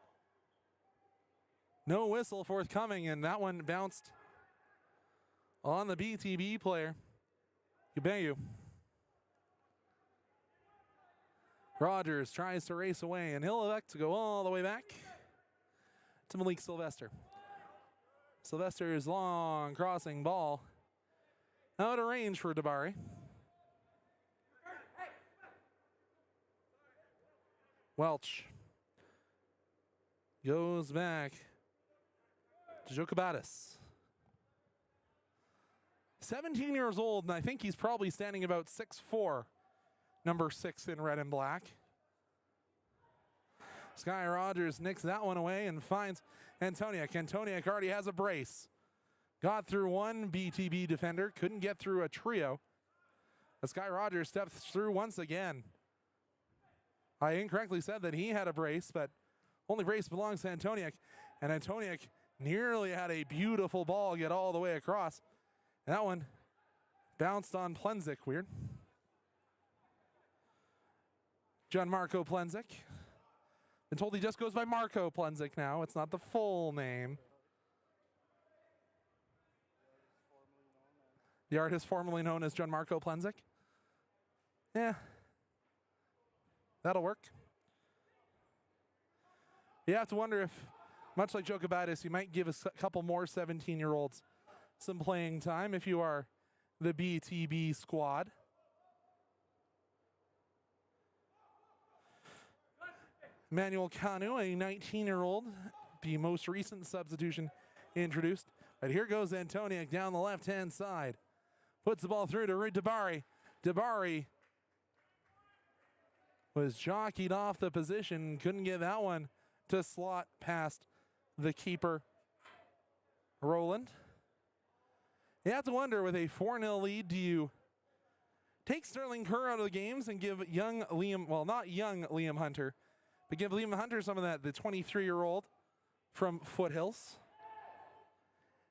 C: no whistle forthcoming, and that one bounced on the BTB player. Ubeyu. Rogers tries to race away, and he'll elect to go all the way back to Malik Sylvester. Sylvester's long crossing ball out of range for Dabari. Welch goes back to Jokabatis. 17 years old, and I think he's probably standing about 6'4", number 6 in red and black. Sky Rogers nicks that one away and finds Antoniak. Antoniak already has a brace. Got through one BTB defender, couldn't get through a trio. Sky Rogers steps through once again. I incorrectly said that he had a brace, but only brace belongs to Antoniak. And Antoniak nearly had a beautiful ball get all the way across. And that one bounced on Plenzik. Weird. Gianmarco Plenzik. Been told he just goes by Marco Plenzik now. It's not the full name. The artist formerly known as Gianmarco Plenzik. Yeah. That'll work. You have to wonder if, much like Jokabatis, you might give a couple more 17-year-olds some playing time if you are the BTB squad. Emmanuel Kanu, a 19-year-old, the most recent substitution introduced. But here goes Antoniak down the left-hand side. Puts the ball through to Dabari. Dabari was jockeyed off the position, couldn't get that one to slot past the keeper, Roland. You have to wonder, with a 4-0 lead, do you take Sterling Kerr out of the games and give young Liam, well, not young Liam Hunter, but give Liam Hunter some of that, the 23-year-old from Foothills.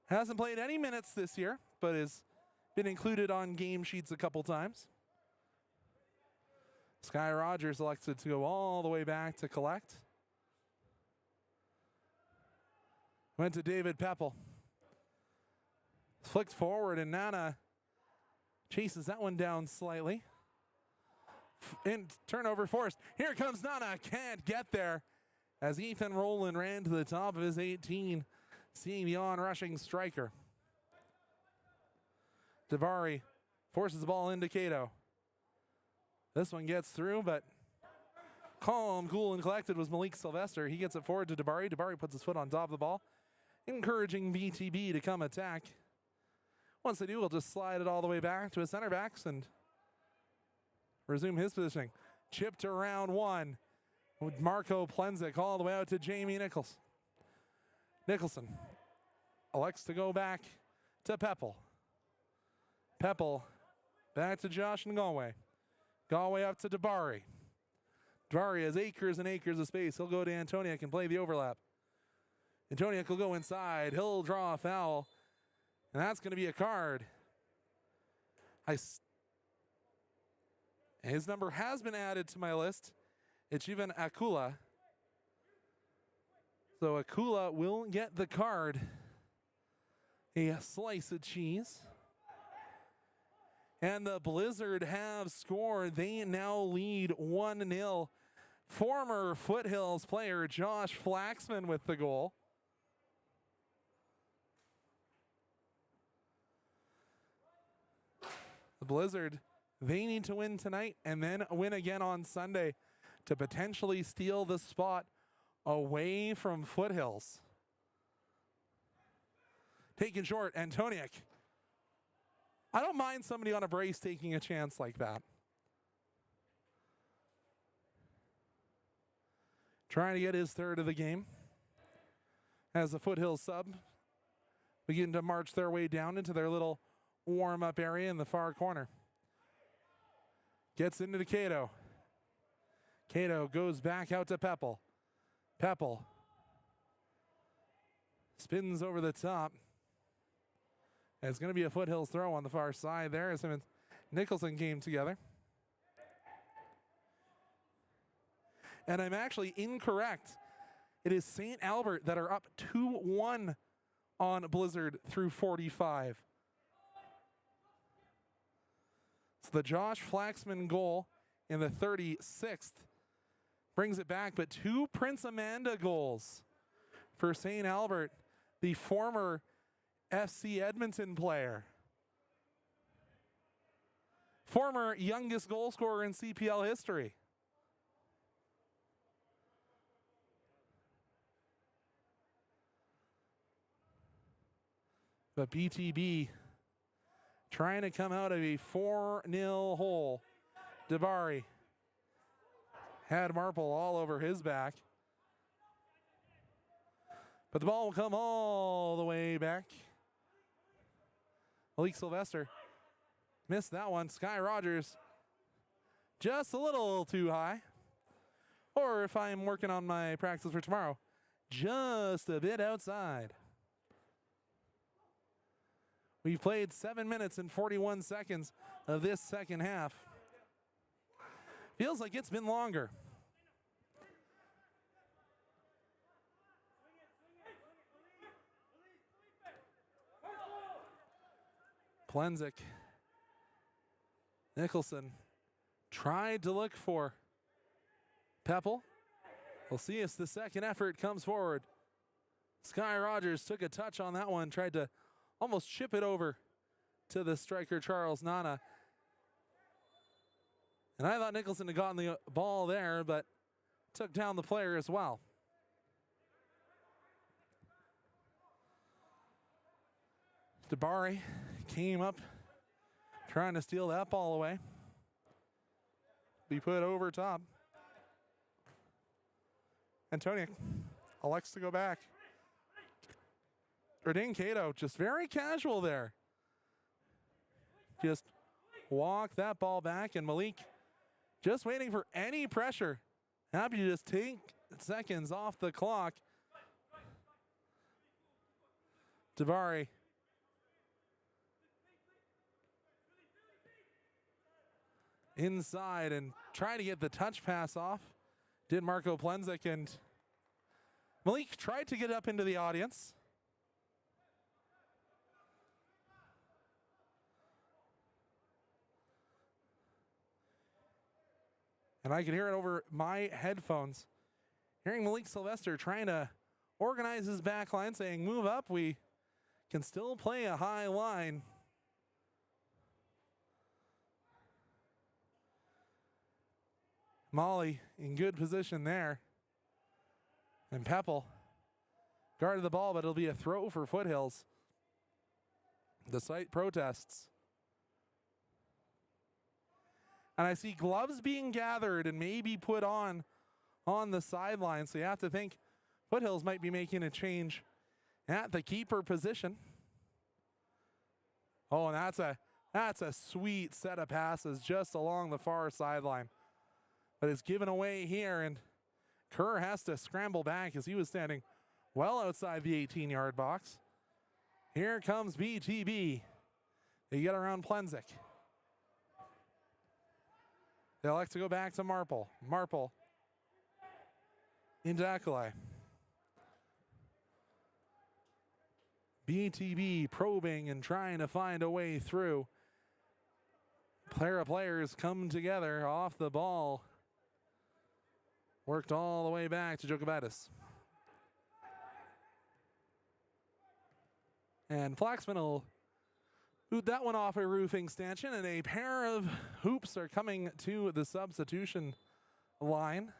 C: Hasn't played any minutes this year, but has been included on game sheets a couple times. Sky Rogers elected to go all the way back to collect. Went to David Peppel. Flicked forward, and Nana chases that one down slightly. In turnover forced. Here comes Nana. Can't get there as Ethan Rowland ran to the top of his 18, seeing the on-rushing striker. Dabari forces the ball into Cato. This one gets through, but calm, cool, and collected was Malik Sylvester. He gets it forward to Dabari. Dabari puts his foot on top of the ball, encouraging BTB to come attack. Once they do, we'll just slide it all the way back to his center backs and resume his positioning. Chipped to round one with Marco Plenzik all the way out to Jamie Nicholson elects to go back to Peppel. Peppel back to Josh Galway. Galway up to Dabari. Dabari has acres and acres of space. He'll go to Antoniak and play the overlap. Antoniak will go inside. He'll draw a foul. And that's going to be a card. His number has been added to my list. It's even Akula. So Akula will get the card. A slice of cheese. And the Blizzard have scored. They now lead 1-0. Former Foothills player Josh Flaxman with the goal. The Blizzard, they need to win tonight and then win again on Sunday to potentially steal the spot away from Foothills. Taken short, Antoniak. I don't mind somebody on a brace taking a chance like that. Trying to get his third of the game. As the Foothills sub begin to march their way down into their little warm-up area in the far corner. Gets into the Cato. Cato goes back out to Peppel. Peppel spins over the top. And it's going to be a Foothills throw on the far side there as him and Nicholson came together. And I'm actually incorrect. It is St. Albert that are up 2-1 on Blizzard through 45. So the Josh Flaxman goal in the 36th brings it back, but two Prince Amanda goals for St. Albert, the former FC Edmonton player. Former youngest goal scorer in CPL history. But BTB trying to come out of a 4-0 hole. Dabari had Marple all over his back. But the ball will come all the way back. Malik Sylvester missed that one. Sky Rogers just a little too high. Or if I'm working on my practice for tomorrow, just a bit outside. We've played 7 minutes and 41 seconds of this second half. Feels like it's been longer. Plenzik. Nicholson tried to look for Peppel. We'll see as the second effort comes forward. Sky Rogers took a touch on that one, tried to almost chip it over to the striker, Charles Nana. And I thought Nicholson had gotten the ball there, but took down the player as well. Dabari came up trying to steal that ball away. Be put over top. Antoniak elects to go back. Radin Cato just very casual there. Just walk that ball back, and Malik just waiting for any pressure. Happy to just take seconds off the clock. Dabari. Inside and trying to get the touch pass off. Did Marco Plenzik, and Malik tried to get up into the audience. And I could hear it over my headphones. Hearing Malik Sylvester trying to organize his back line, saying, move up, we can still play a high line. Molly in good position there. And Peppel guarded the ball, but it'll be a throw for Foothills. The site protests. And I see gloves being gathered and maybe put on the sideline. So you have to think Foothills might be making a change at the keeper position. Oh, and that's a sweet set of passes just along the far sideline. But it's given away here, and Kerr has to scramble back as he was standing well outside the 18-yard box. Here comes BTB. They get around Plenzik. They elect to go back to Marple. Marple into Akalai. BTB probing and trying to find a way through. Pair of players come together off the ball. Worked all the way back to Jokovitis. And Flaxman will boot that one off a roofing stanchion, and a pair of hoops are coming to the substitution line.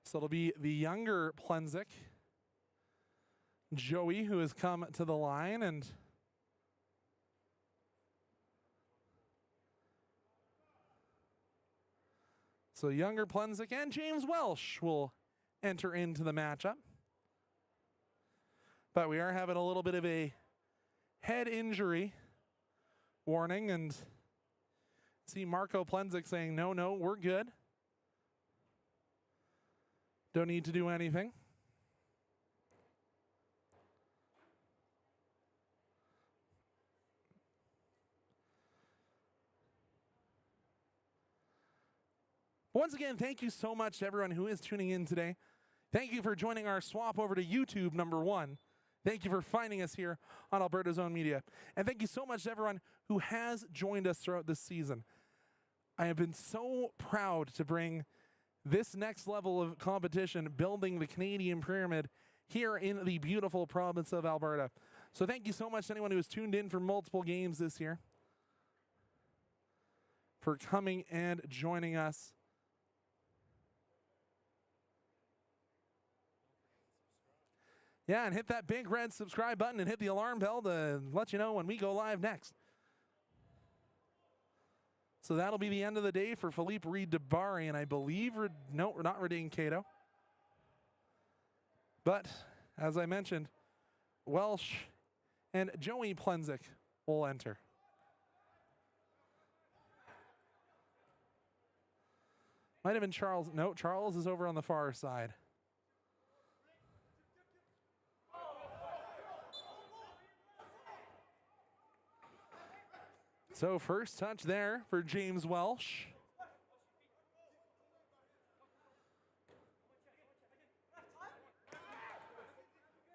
C: So it'll be the younger Plenzik, Joey, who has come to the line, and so younger Plenzik and James Welsh will enter into the matchup. But we are having a little bit of a head injury warning, and see Marco Plenzik saying, no, we're good. Don't need to do anything. Once again, thank you so much to everyone who is tuning in today. Thank you for joining our swap over to YouTube #1. Thank you for finding us here on Alberta's Own Media. And thank you so much to everyone who has joined us throughout this season. I have been so proud to bring this next level of competition, building the Canadian Pyramid, here in the beautiful province of Alberta. So thank you so much to anyone who has tuned in for multiple games this year, for coming and joining us. Yeah, and hit that big red subscribe button and hit the alarm bell to let you know when we go live next. So that'll be the end of the day for Philippe Reed-Debari, and I believe, no, we're not Radine Cato. But, as I mentioned, Welsh and Joey Plenzik will enter. Might have been Charles. No, Charles is over on the far side. So first touch there for James Welsh.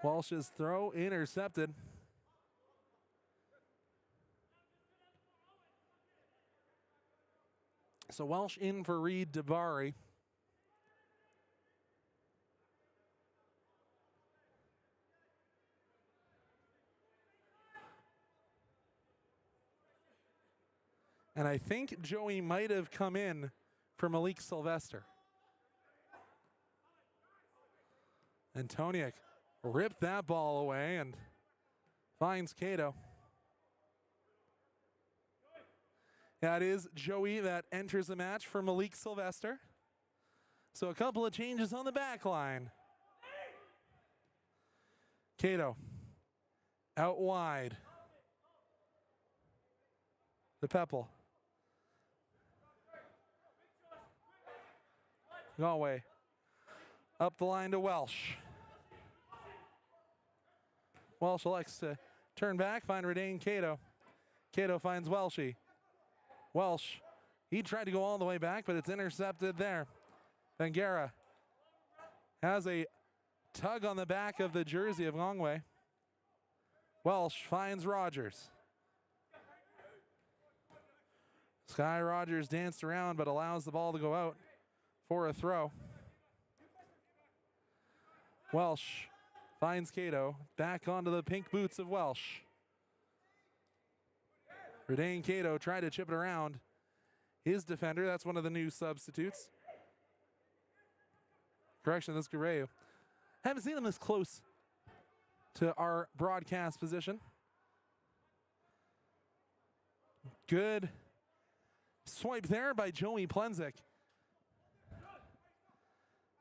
C: Welsh's throw intercepted. So Welsh in for Reed-Debari. And I think Joey might have come in for Malik Sylvester. Antoniuk ripped that ball away and finds Cato. Yeah, it is Joey that enters the match for Malik Sylvester. So a couple of changes on the back line. Cato out wide. The Peppel. Galway up the line to Welsh. Welsh elects to turn back, find Radine Cato. Cato finds Welshie. Welsh, he tried to go all the way back, but it's intercepted there. Bangera has a tug on the back of the jersey of Longway. Welsh finds Rogers. Sky Rogers danced around but allows the ball to go out for a throw. Welsh finds Cato. Back onto the pink boots of Welsh. Redain Cato tried to chip it around his defender. That's one of the new substitutes. Correction, that's Guerrero. Haven't seen him this close to our broadcast position. Good swipe there by Joey Plenzik.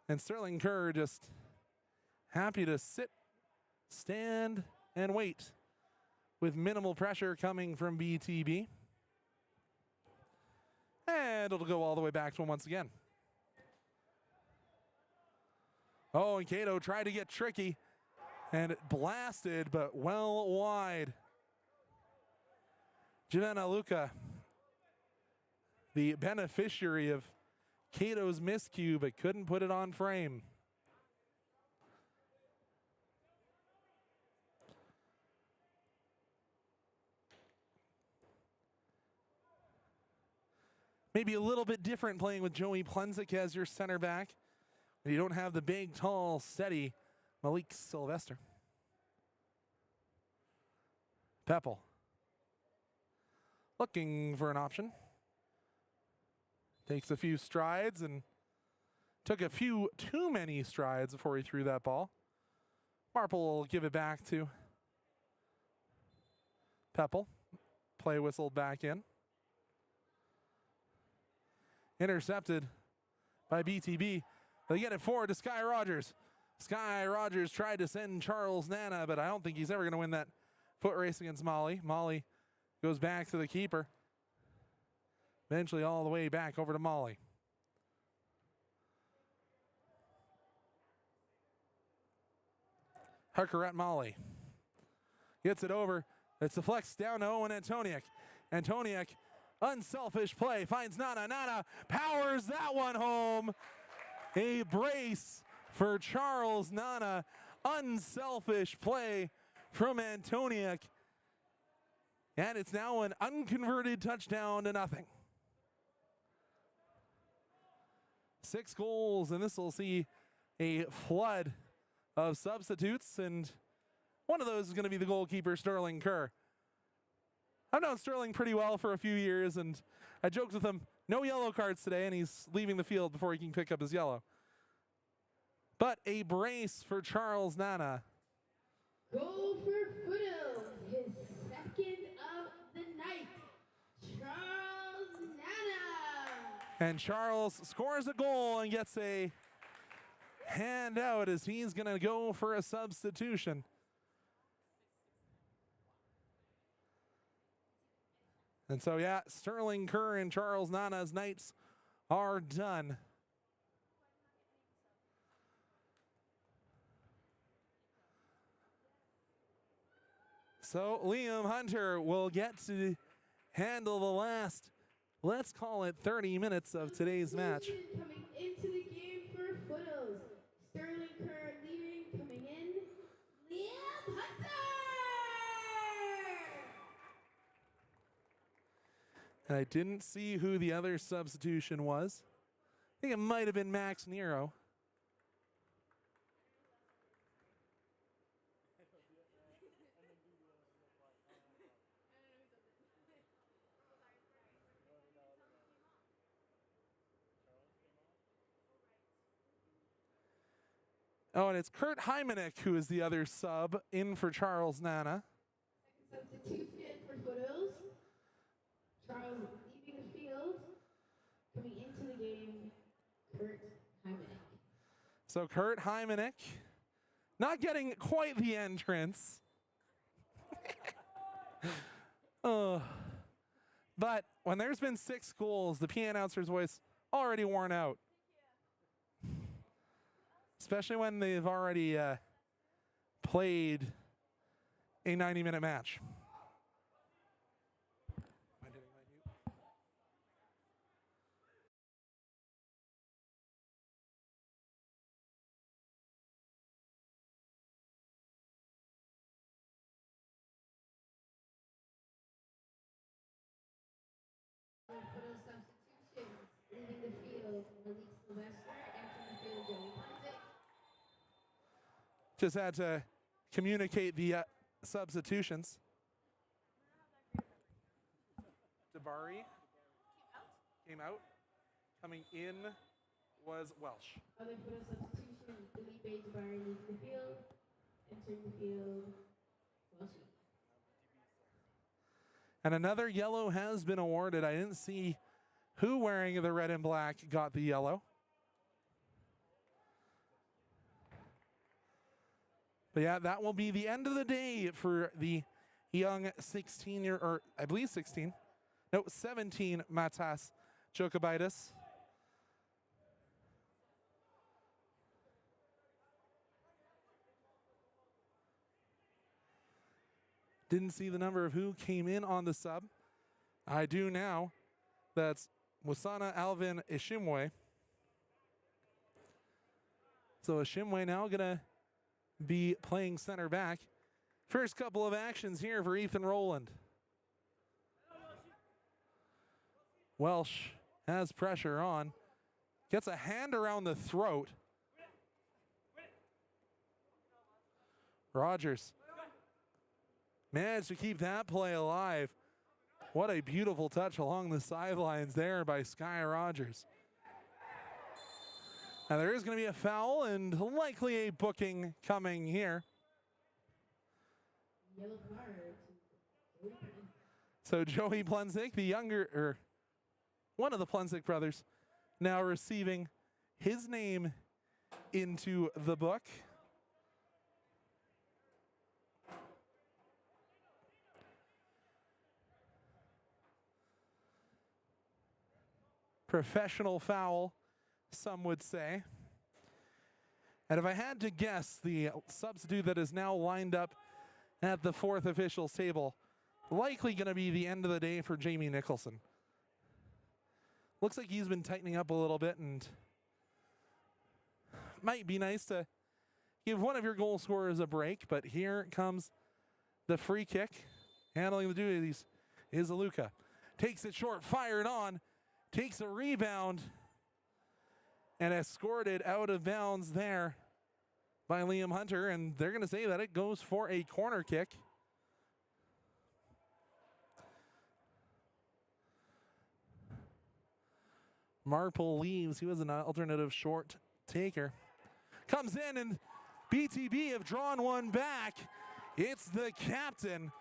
C: And Sterling Kerr just happy to sit, stand, and wait with minimal pressure coming from BTB. And it'll go all the way back to him once again. Oh, and Cato tried to get tricky, and it blasted, but well wide. Giovanna Luca, the beneficiary of Cato's miscue, but couldn't put it on frame. Maybe a little bit different playing with Joey Plenzik as your center back. You don't have the big, tall, steady Malik Sylvester. Peppel looking for an option. Takes a few strides and took a few too many strides before he threw that ball. Marple will give it back to Peppel. Play whistled back in. Intercepted by BTB. They get it forward to Sky Rogers. Sky Rogers tried to send Charles Nana, but I don't think he's ever going to win that foot race against Molly. Molly goes back to the keeper. Eventually all the way back over to Molly. Harker at Molly. Gets it over. It's a flex down to Owen Antoniak. Antoniak, unselfish play, finds Nana. Nana powers that one home. A brace for Charles Nana. Unselfish play from Antoniak. And it's now an unconverted touchdown to nothing. 6 goals, and this will see a flood of substitutes, and one of those is going to be the goalkeeper, Sterling Kerr. I've known Sterling pretty well for a few years, and I joked with him, no yellow cards today, and he's leaving the field before he can pick up his yellow. But a brace for Charles Nana.
E: Goal for Foothills, his second of the night, Charles Nana.
C: And Charles scores a goal and gets a handout as he's going to go for a substitution. And so, yeah, Sterling Kerr and Charles Nana's nights are done. So Liam Hunter will get to handle the last, let's call it 30 minutes of today's match.
E: Coming into the game for Foothills, Sterling Kerr leading, coming in, Liam Hunter!
C: And I didn't see who the other substitution was. I think it might have been Max Nero. Oh, and it's Kurt Hymanek who is the other sub in for Charles Nana.
E: Substitution for Foothills. Charles leaving the field. Coming into the game, Kurt Hymanek.
C: So Kurt Hymanek, not getting quite the entrance. Oh. But when there's been 6 goals, the PA announcer's voice already worn out. Especially when they've already played a 90-minute match. Just had to communicate the substitutions. Dabari came out. Coming in was Welsh.
E: Other Foothills substitution, Felipe Jabari leaving the field. Entering the field, Welsh.
C: And another yellow has been awarded. I didn't see who wearing the red and black got the yellow. But yeah, that will be the end of the day for the young 16-year, or I believe 16, no, 17 Matas Jokubaitis. Didn't see the number of who came in on the sub. I do now. That's Wasana Alvin Ishimwe. So Ishimwe now going to be playing center back. First couple of actions here for Ethan Rowland. Welsh has pressure on. Gets a hand around the throat. Rogers managed to keep that play alive. What a beautiful touch along the sidelines there by Sky Rogers. Now there is going to be a foul and likely a booking coming here.
E: Yellow card.
C: So Joey Plensik, the younger, or one of the Plensik brothers, now receiving his name into the book. Professional foul, some would say. And if I had to guess, the substitute that is now lined up at the fourth officials table, likely going to be the end of the day for Jamie Nicholson. Looks like he's been tightening up a little bit, and might be nice to give one of your goal scorers a break, but here comes the free kick. Handling the duties is Aluka. Takes it short, fired on, takes a rebound, and escorted out of bounds there by Liam Hunter, and they're going to say that it goes for a corner kick. Marple leaves. He was an alternative short taker. Comes in, and BTB have drawn one back. It's the captain,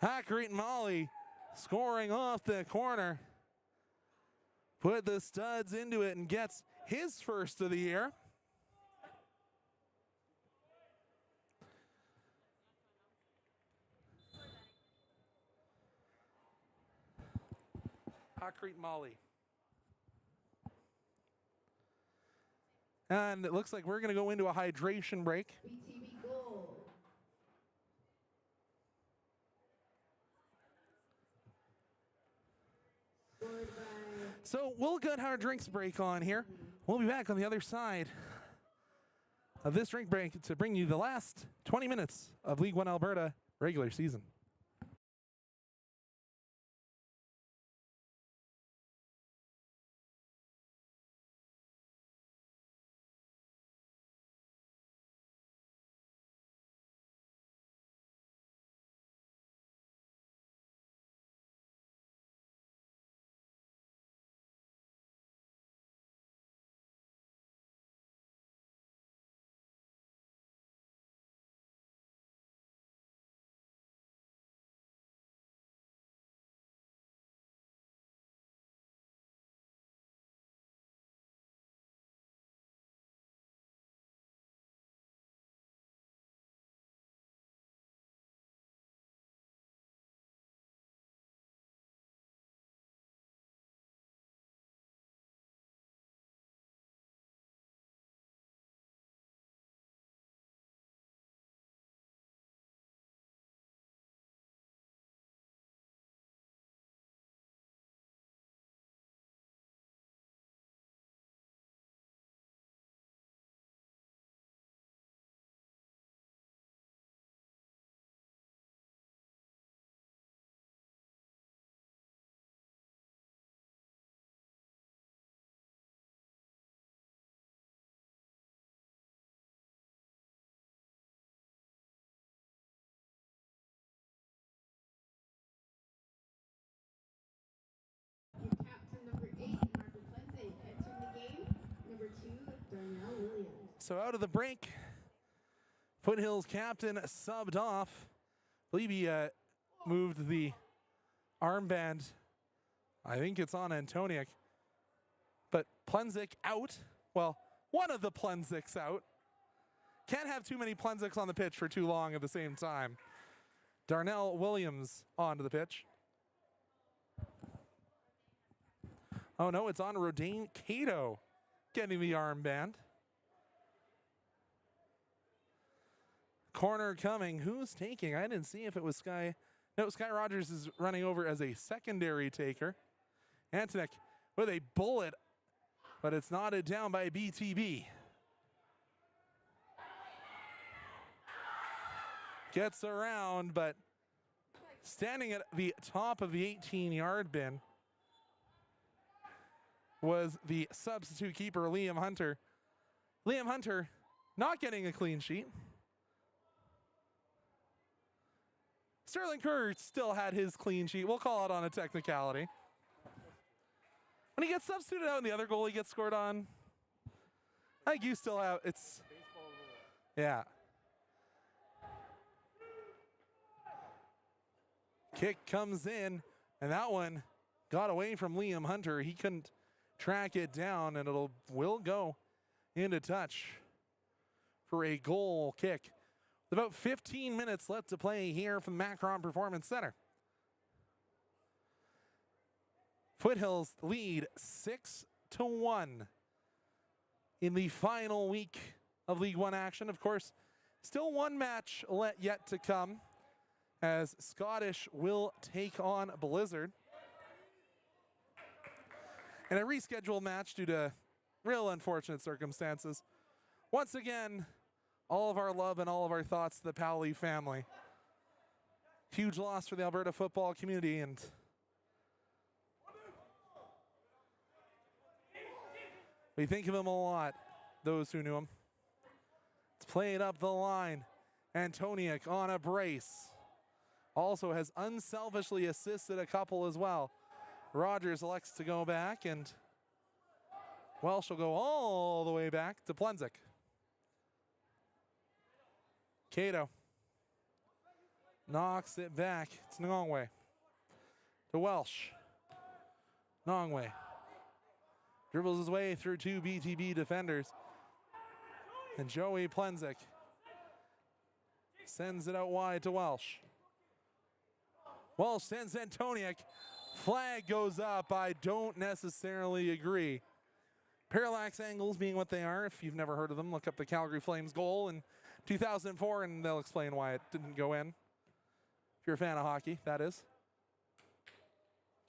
C: Hakrit Molly, scoring off the corner. Put the studs into it and gets his first of the year. Hakrit Molly. And it looks like we're going to go into a hydration break.
E: BTB goal. Scored by
C: So we'll get our drinks break on here. We'll be back on the other side of this drink break to bring you the last 20 minutes of League 1 Alberta regular season. So out of the break, Foothills captain subbed off. I believe he moved the armband. I think it's on Antoniuk. But Plenzik out. Well, one of the Plenziks out. Can't have too many Plenziks on the pitch for too long at the same time. Darnell Williams onto the pitch. Oh no, it's on Rodane Cato getting the armband. Corner coming. Who's taking? I didn't see if it was Sky. No, Sky Rogers is running over as a secondary taker. Antoniuk with a bullet, but it's knotted down by BTB. Gets around, but standing at the top of the 18-yard bin was the substitute keeper, Liam Hunter. Liam Hunter not getting a clean sheet. Sterling Kerr still had his clean sheet. We'll call it on a technicality. When he gets substituted out and the other goalie gets scored on, I think you still have, it's, yeah. Kick comes in, and that one got away from Liam Hunter. He couldn't track it down, and will go into touch for a goal kick. About 15 minutes left to play here from the Macron Performance Center. Foothills lead 6-1 in the final week of League One action. Of course, still one match yet to come, as Scottish will take on Blizzard. And a rescheduled match due to real unfortunate circumstances. Once again, all of our love and all of our thoughts to the Powley family. Huge loss for the Alberta football community, and we think of him a lot, those who knew him. It's played up the line. Antoniuk on a brace. Also has unselfishly assisted a couple as well. Rogers elects to go back, and Welsh will go all the way back to Plenzik. Cato knocks it back. It's Ngongwe to Welsh. Ngongwe dribbles his way through two BTB defenders. And Joey Plenzik sends it out wide to Welsh. Welsh sends Antoniuk. Flag goes up. I don't necessarily agree. Parallax angles being what they are. If you've never heard of them, look up the Calgary Flames goal in 2004 and they'll explain why it didn't go in. If you're a fan of hockey, that is.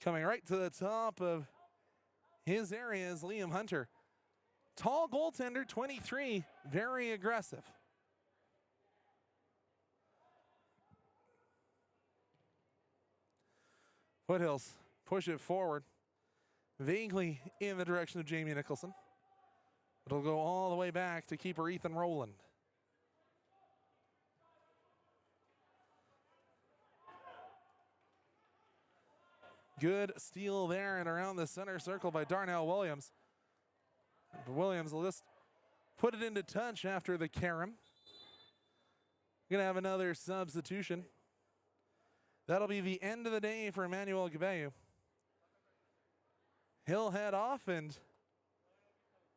C: Coming right to the top of his area is Liam Hunter. Tall goaltender, 23, very aggressive. Foothills push it forward, vaguely in the direction of Jamie Nicholson. It'll go all the way back to keeper Ethan Rowland. Good steal there and around the center circle by Darnell Williams. Williams will just put it into touch after the carom. Gonna have another substitution. That'll be the end of the day for Emmanuel Gabeyu. He'll head off, and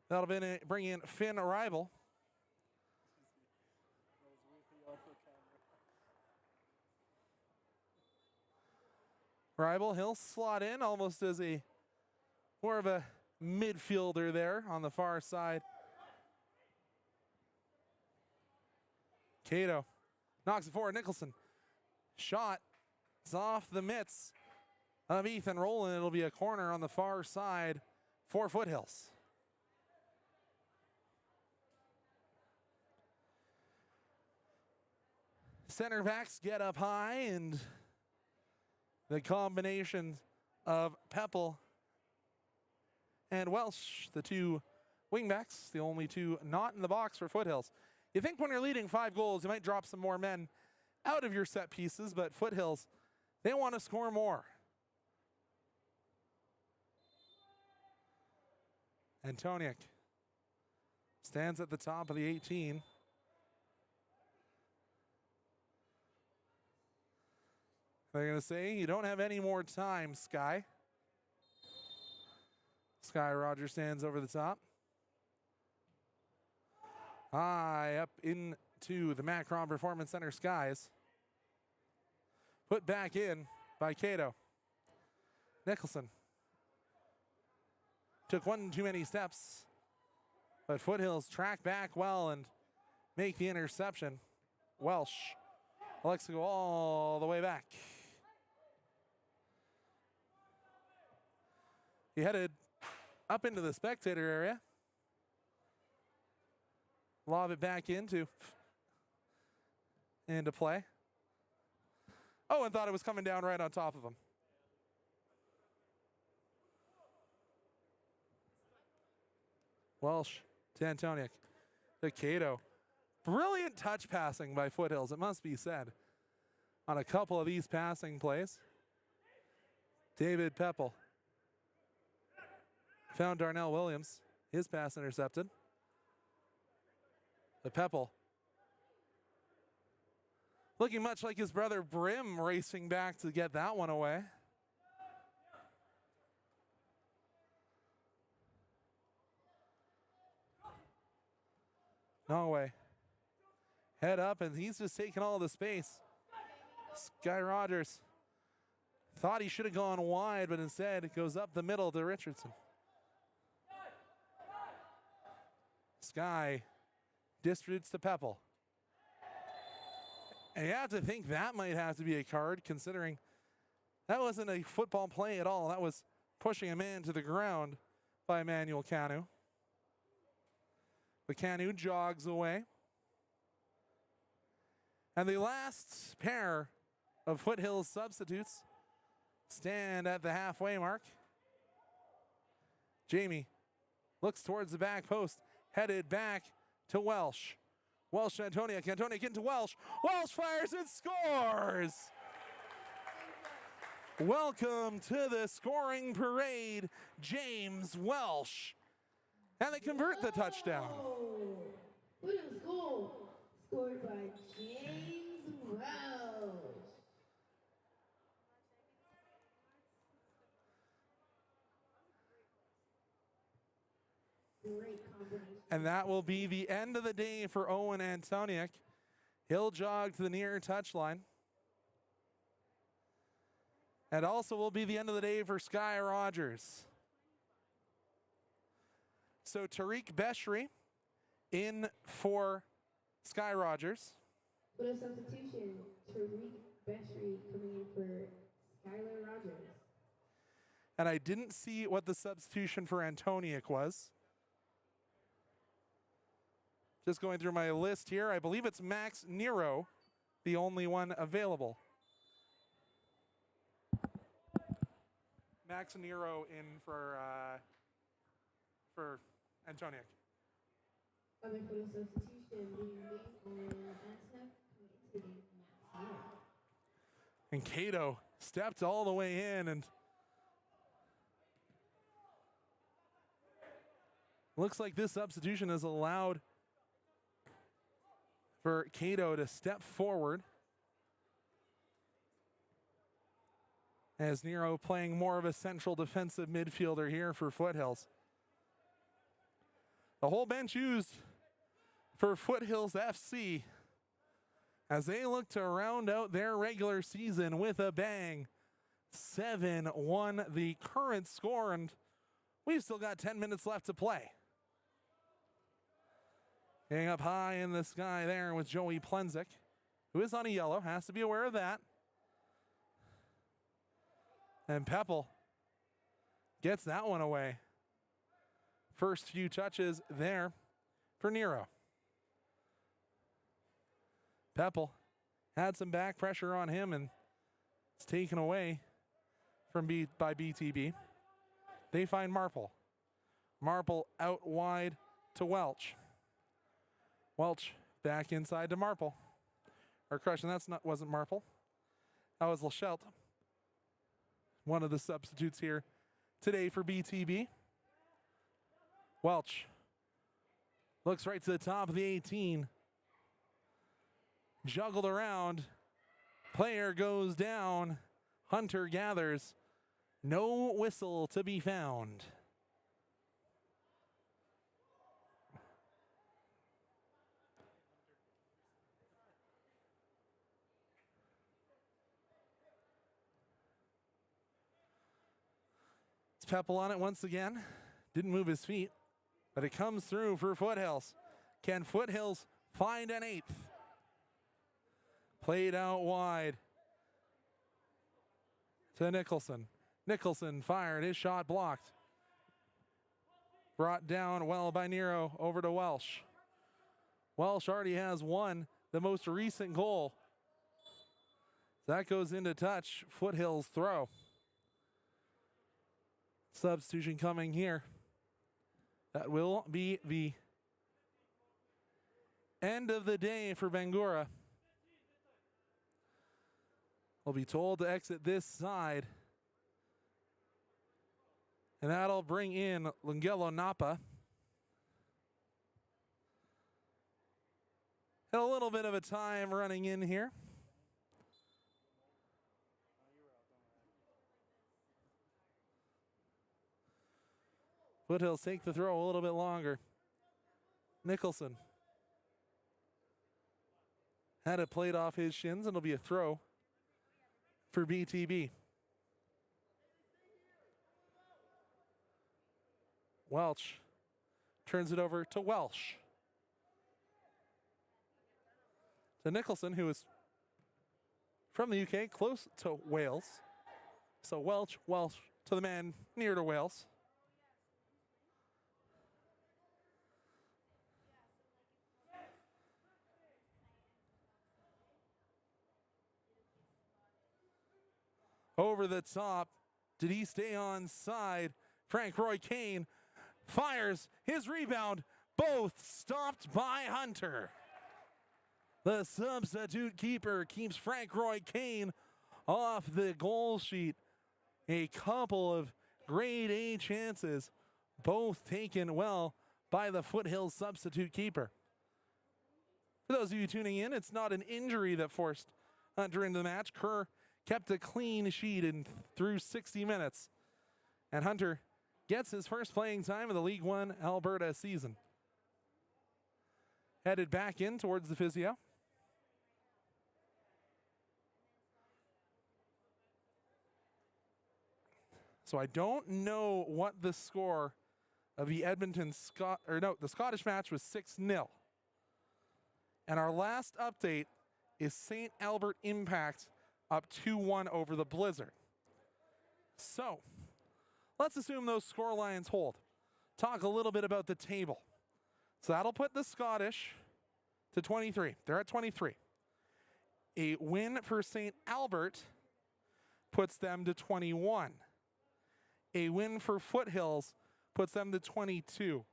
C: that'll bring in Finn Ribel. Ribel, he'll slot in almost as more of a midfielder there on the far side. Cato knocks it forward. Nicholson. Shot. It's off the mitts of Ethan Rowland. It'll be a corner on the far side for Foothills. Center backs get up high, and the combination of Peppel and Welsh, the two wingbacks, the only two not in the box for Foothills. You think when you're leading 5 goals, you might drop some more men out of your set pieces, but Foothills, they want to score more. Antoniuk Stands at the top of the 18. They're going to say, you don't have any more time, Sky. Sky Rogers stands over the top. High up into the Macron Performance Center skies. Put back in by Cato. Nicholson took one too many steps, but Foothills track back well and make the interception. Welsh elects to go all the way back. He headed up into the spectator area. Lob it back into play. Oh, and thought it was coming down right on top of him. Welsh to Antoniuk. To Cato. Brilliant touch passing by Foothills, it must be said, on a couple of these passing plays. David Peppel found Darnell Williams. His pass intercepted. The Peppel looking much like his brother Brim, racing back to get that one away. Norway head up, and he's just taking all the space. Sky Rogers thought he should have gone wide, but instead it goes up the middle to Richardson. Sky distributes to Peppel. And you have to think that might have to be a card, considering that wasn't a football play at all. That was pushing a man to the ground by Emmanuel Canu. The Canu jogs away. And the last pair of Foothills substitutes stand at the halfway mark. Jamie looks towards the back post, headed back to Welsh. Welsh to Antoniuk. Antoniuk into Welsh. Welsh fires and scores! Welcome to the scoring parade, James Welsh. And they convert the touchdown.
E: Foothills goal scored by James Welsh. Great combination.
C: And that will be the end of the day for Owen Antoniuk. He'll jog to the near touchline. And also will be the end of the day for Sky Rogers. So Tariq Beshri in for Sky Rogers.
E: What a substitution. Tariq Beshri coming in for Skylar Rogers.
C: And I didn't see what the substitution for Antoniuk was. Just going through my list here, I believe it's Max Nero, the only one available. Max Nero in for Antoniuk.
E: Other for the substitution being made for Antoniuk coming into the game, Max Nero.
C: And Cato stepped all the way in, and looks like this substitution has allowed for Cato to step forward, as Nero playing more of a central defensive midfielder here for Foothills. The whole bench used for Foothills FC as they look to round out their regular season with a bang. 7-1 the current score, and we've still got 10 minutes left to play. Getting up high in the sky there with Joey Plenzik, who is on a yellow, has to be aware of that. And Peppel gets that one away. First few touches there for Nero. Peppel had some back pressure on him, and it's taken away from by BTB. They find Marple. Marple out wide to Welch. Welch back inside to Marple. Or correction, wasn't Marple. That was Lachelt. One of the substitutes here today for BTB. Welch Looks right to the top of the 18. Juggled around. Player goes down. Hunter gathers. No whistle to be found. It's Peppel on it once again. Didn't move his feet, but it comes through for Foothills. Can Foothills find an 8th? Played out wide to Nicholson. Nicholson fired, his shot blocked. Brought down well by Nero, over to Welsh. Welsh already has won the most recent goal. That goes into touch, Foothills throw. Substitution coming here. That will be the end of the day for Bangura. Will be told to exit this side. And that'll bring in Lungelo Napa. Had a little bit of a time running in here. Foothills take the throw a little bit longer. Nicholson had it played off his shins, and it'll be a throw for BTB. Welch turns it over to Welsh. To Nicholson, who is from the UK, close to Wales. So Welsh to the man near to Wales. Over the top. Did he stay on side? Frank Roy Kane fires his rebound. Both stopped by Hunter. The substitute keeper keeps Frank Roy Kane off the goal sheet. A couple of grade A chances, both taken well by the Foothills substitute keeper. For those of you tuning in, it's not an injury that forced Hunter into the match. Kerr kept a clean sheet in through 60 minutes. And Hunter gets his first playing time of the League 1 Alberta season. Headed back in towards the physio. So I don't know what the score of the the Scottish match was 6-0. And our last update is St. Albert Impact up 2-1 over the Blizzard. So, let's assume those score lines hold. Talk a little bit about the table. So that'll put the Scottish to 23. They're at 23. A win for St. Albert puts them to 21. A win for Foothills puts them to 22.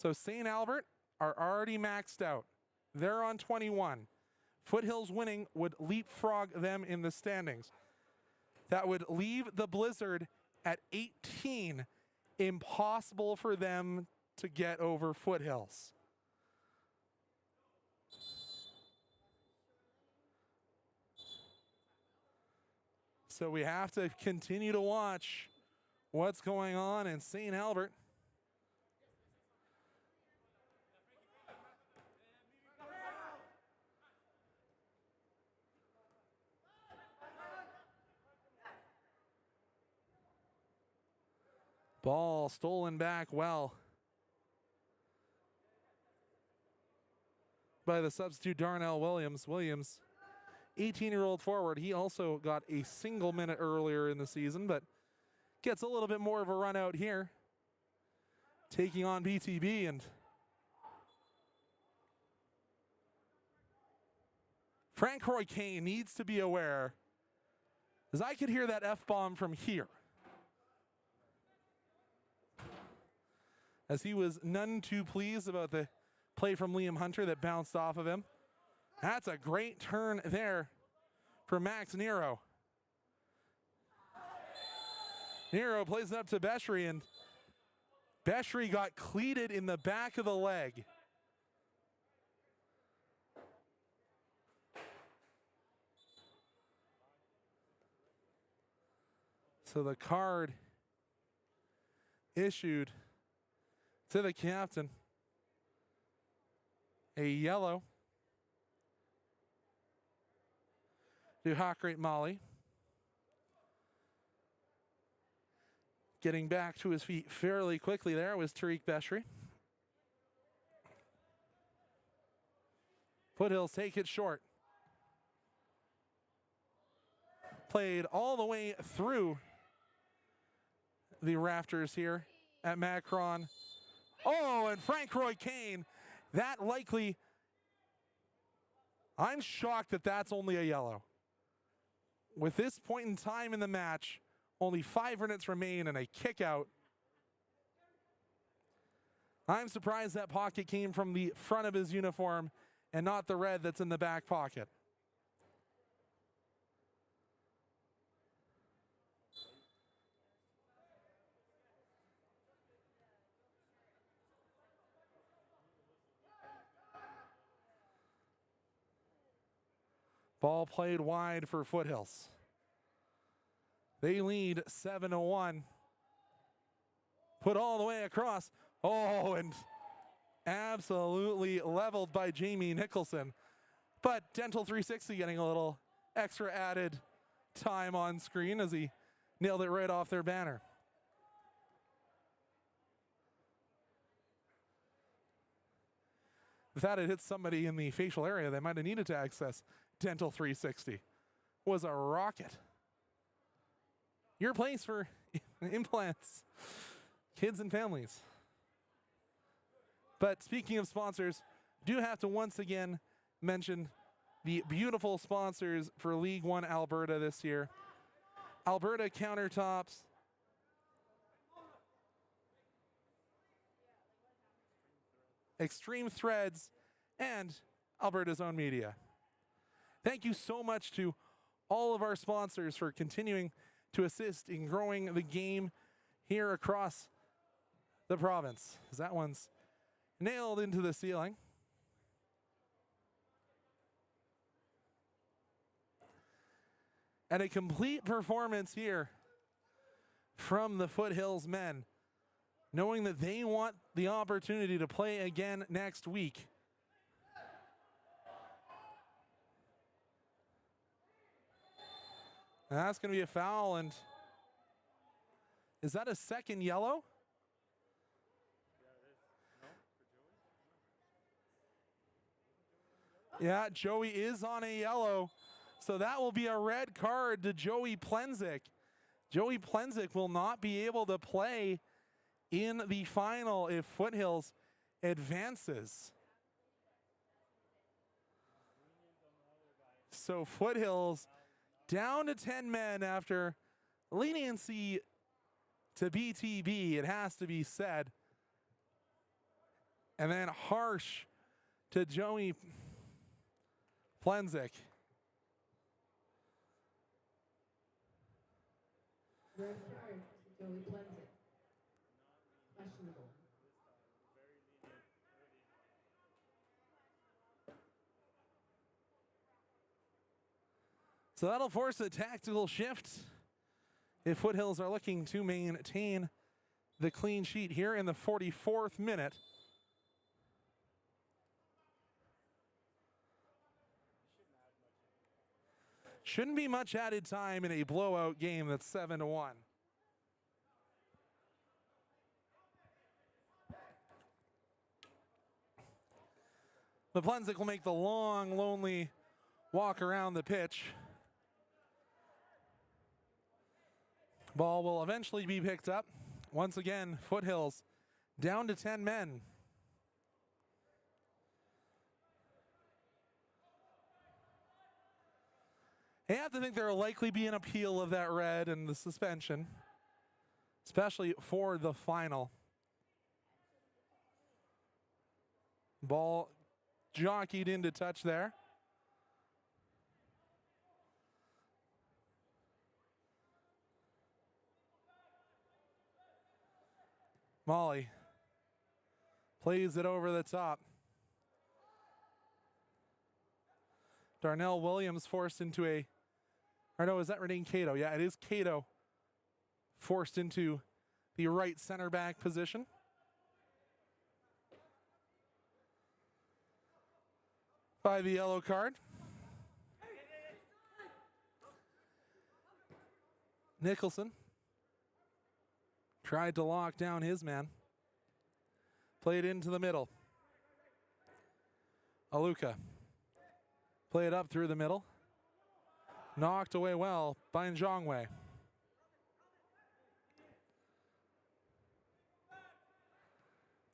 C: So St. Albert are already maxed out. They're on 21. Foothills winning would leapfrog them in the standings. That would leave the Blizzard at 18. Impossible for them to get over Foothills. So we have to continue to watch what's going on in St. Albert. Ball stolen back well by the substitute Darnell Williams. Williams, 18-year-old forward. He also got a single minute earlier in the season, but gets a little bit more of a run out here. Taking on BTB, and Frank Roy Kane needs to be aware, as I could hear that F-bomb from here, as he was none too pleased about the play from Liam Hunter that bounced off of him. That's a great turn there for Max Nero. Nero plays it up to Beshry, and Beshry got cleated in the back of the leg. So the card issued to the captain, a yellow to Hawkrate Molly. Getting back to his feet fairly quickly there was Tariq Beshri. Foothills take it short. Played all the way through the rafters here at Macron. Oh, and Frank Roy Kane, that likely, I'm shocked that that's only a yellow. With this point in time in the match, only 5 minutes remain and a kick out. I'm surprised that pocket came from the front of his uniform and not the red that's in the back pocket. Ball played wide for Foothills. They lead 7-1. Put all the way across. Oh, and absolutely leveled by Jamie Nicholson. But Dental 360 getting a little extra added time on screen as he nailed it right off their banner. If that had hit somebody in the facial area, they might have needed to access Dental 360. Was a rocket. Your place for implants, kids and families. But speaking of sponsors, do have to once again mention the beautiful sponsors for League 1 Alberta this year. Alberta Countertops, Extreme Threads, and Alberta's Own Media. Thank you so much to all of our sponsors for continuing to assist in growing the game here across the province. That one's nailed into the ceiling. And a complete performance here from the Foothills men, knowing that they want the opportunity to play again next week. And that's going to be a foul, and is that a second yellow? Yeah, Joey is on a yellow, so that will be a red card to Joey Plenzik. Joey Plenzik will not be able to play in the final if Foothills advances. So Foothills down to 10 men after leniency to BTB, it has to be said. And then harsh to Joey Plenzik.
E: Red card to Joey Plenzik. Questionable.
C: So that'll force a tactical shift if Foothills are looking to maintain the clean sheet here in the 44th minute. Shouldn't be much added time in a blowout game that's 7-1. But Plenzik will make the long, lonely walk around the pitch. Ball will eventually be picked up. Once again, Foothills down to 10 men. I have to think there will likely be an appeal of that red and the suspension, especially for the final. Ball jockeyed into touch there. Molly plays it over the top. Darnell Williams forced into a, or no, is that Renee Cato? Yeah, it is Cato forced into the right center back position. By the yellow card. Nicholson tried to lock down his man. Played into the middle. Aluka. Play it up through the middle. Knocked away well by Njongwe.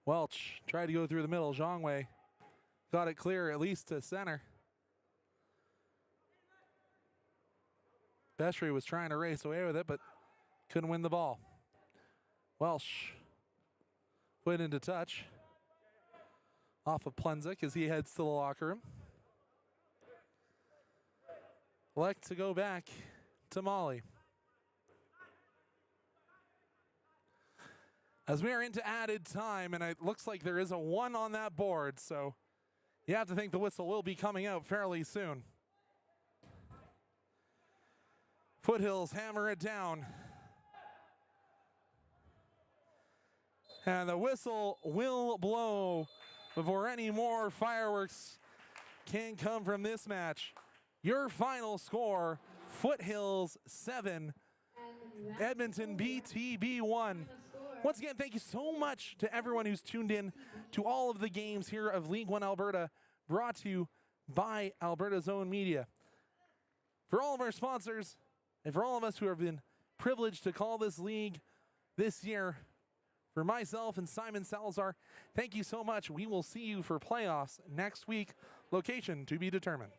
C: Welch tried to go through the middle. Njongwe got it clear, at least to center. Bestry was trying to race away with it, but couldn't win the ball. Welsh put into touch. Off of Plunzik as he heads to the locker room. Elect to go back to Molly. As we are into added time, and it looks like there is a 1 on that board, so you have to think the whistle will be coming out fairly soon. Foothills hammer it down. And the whistle will blow before any more fireworks can come from this match. Your final score, Foothills 7, Edmonton BTB 1. Once again, thank you so much to everyone who's tuned in to all of the games here of League 1 Alberta, brought to you by Alberta's own media. For all of our sponsors, and for all of us who have been privileged to call this league this year, for myself and Simon Salazar, thank you so much. We will see you for playoffs next week. Location to be determined.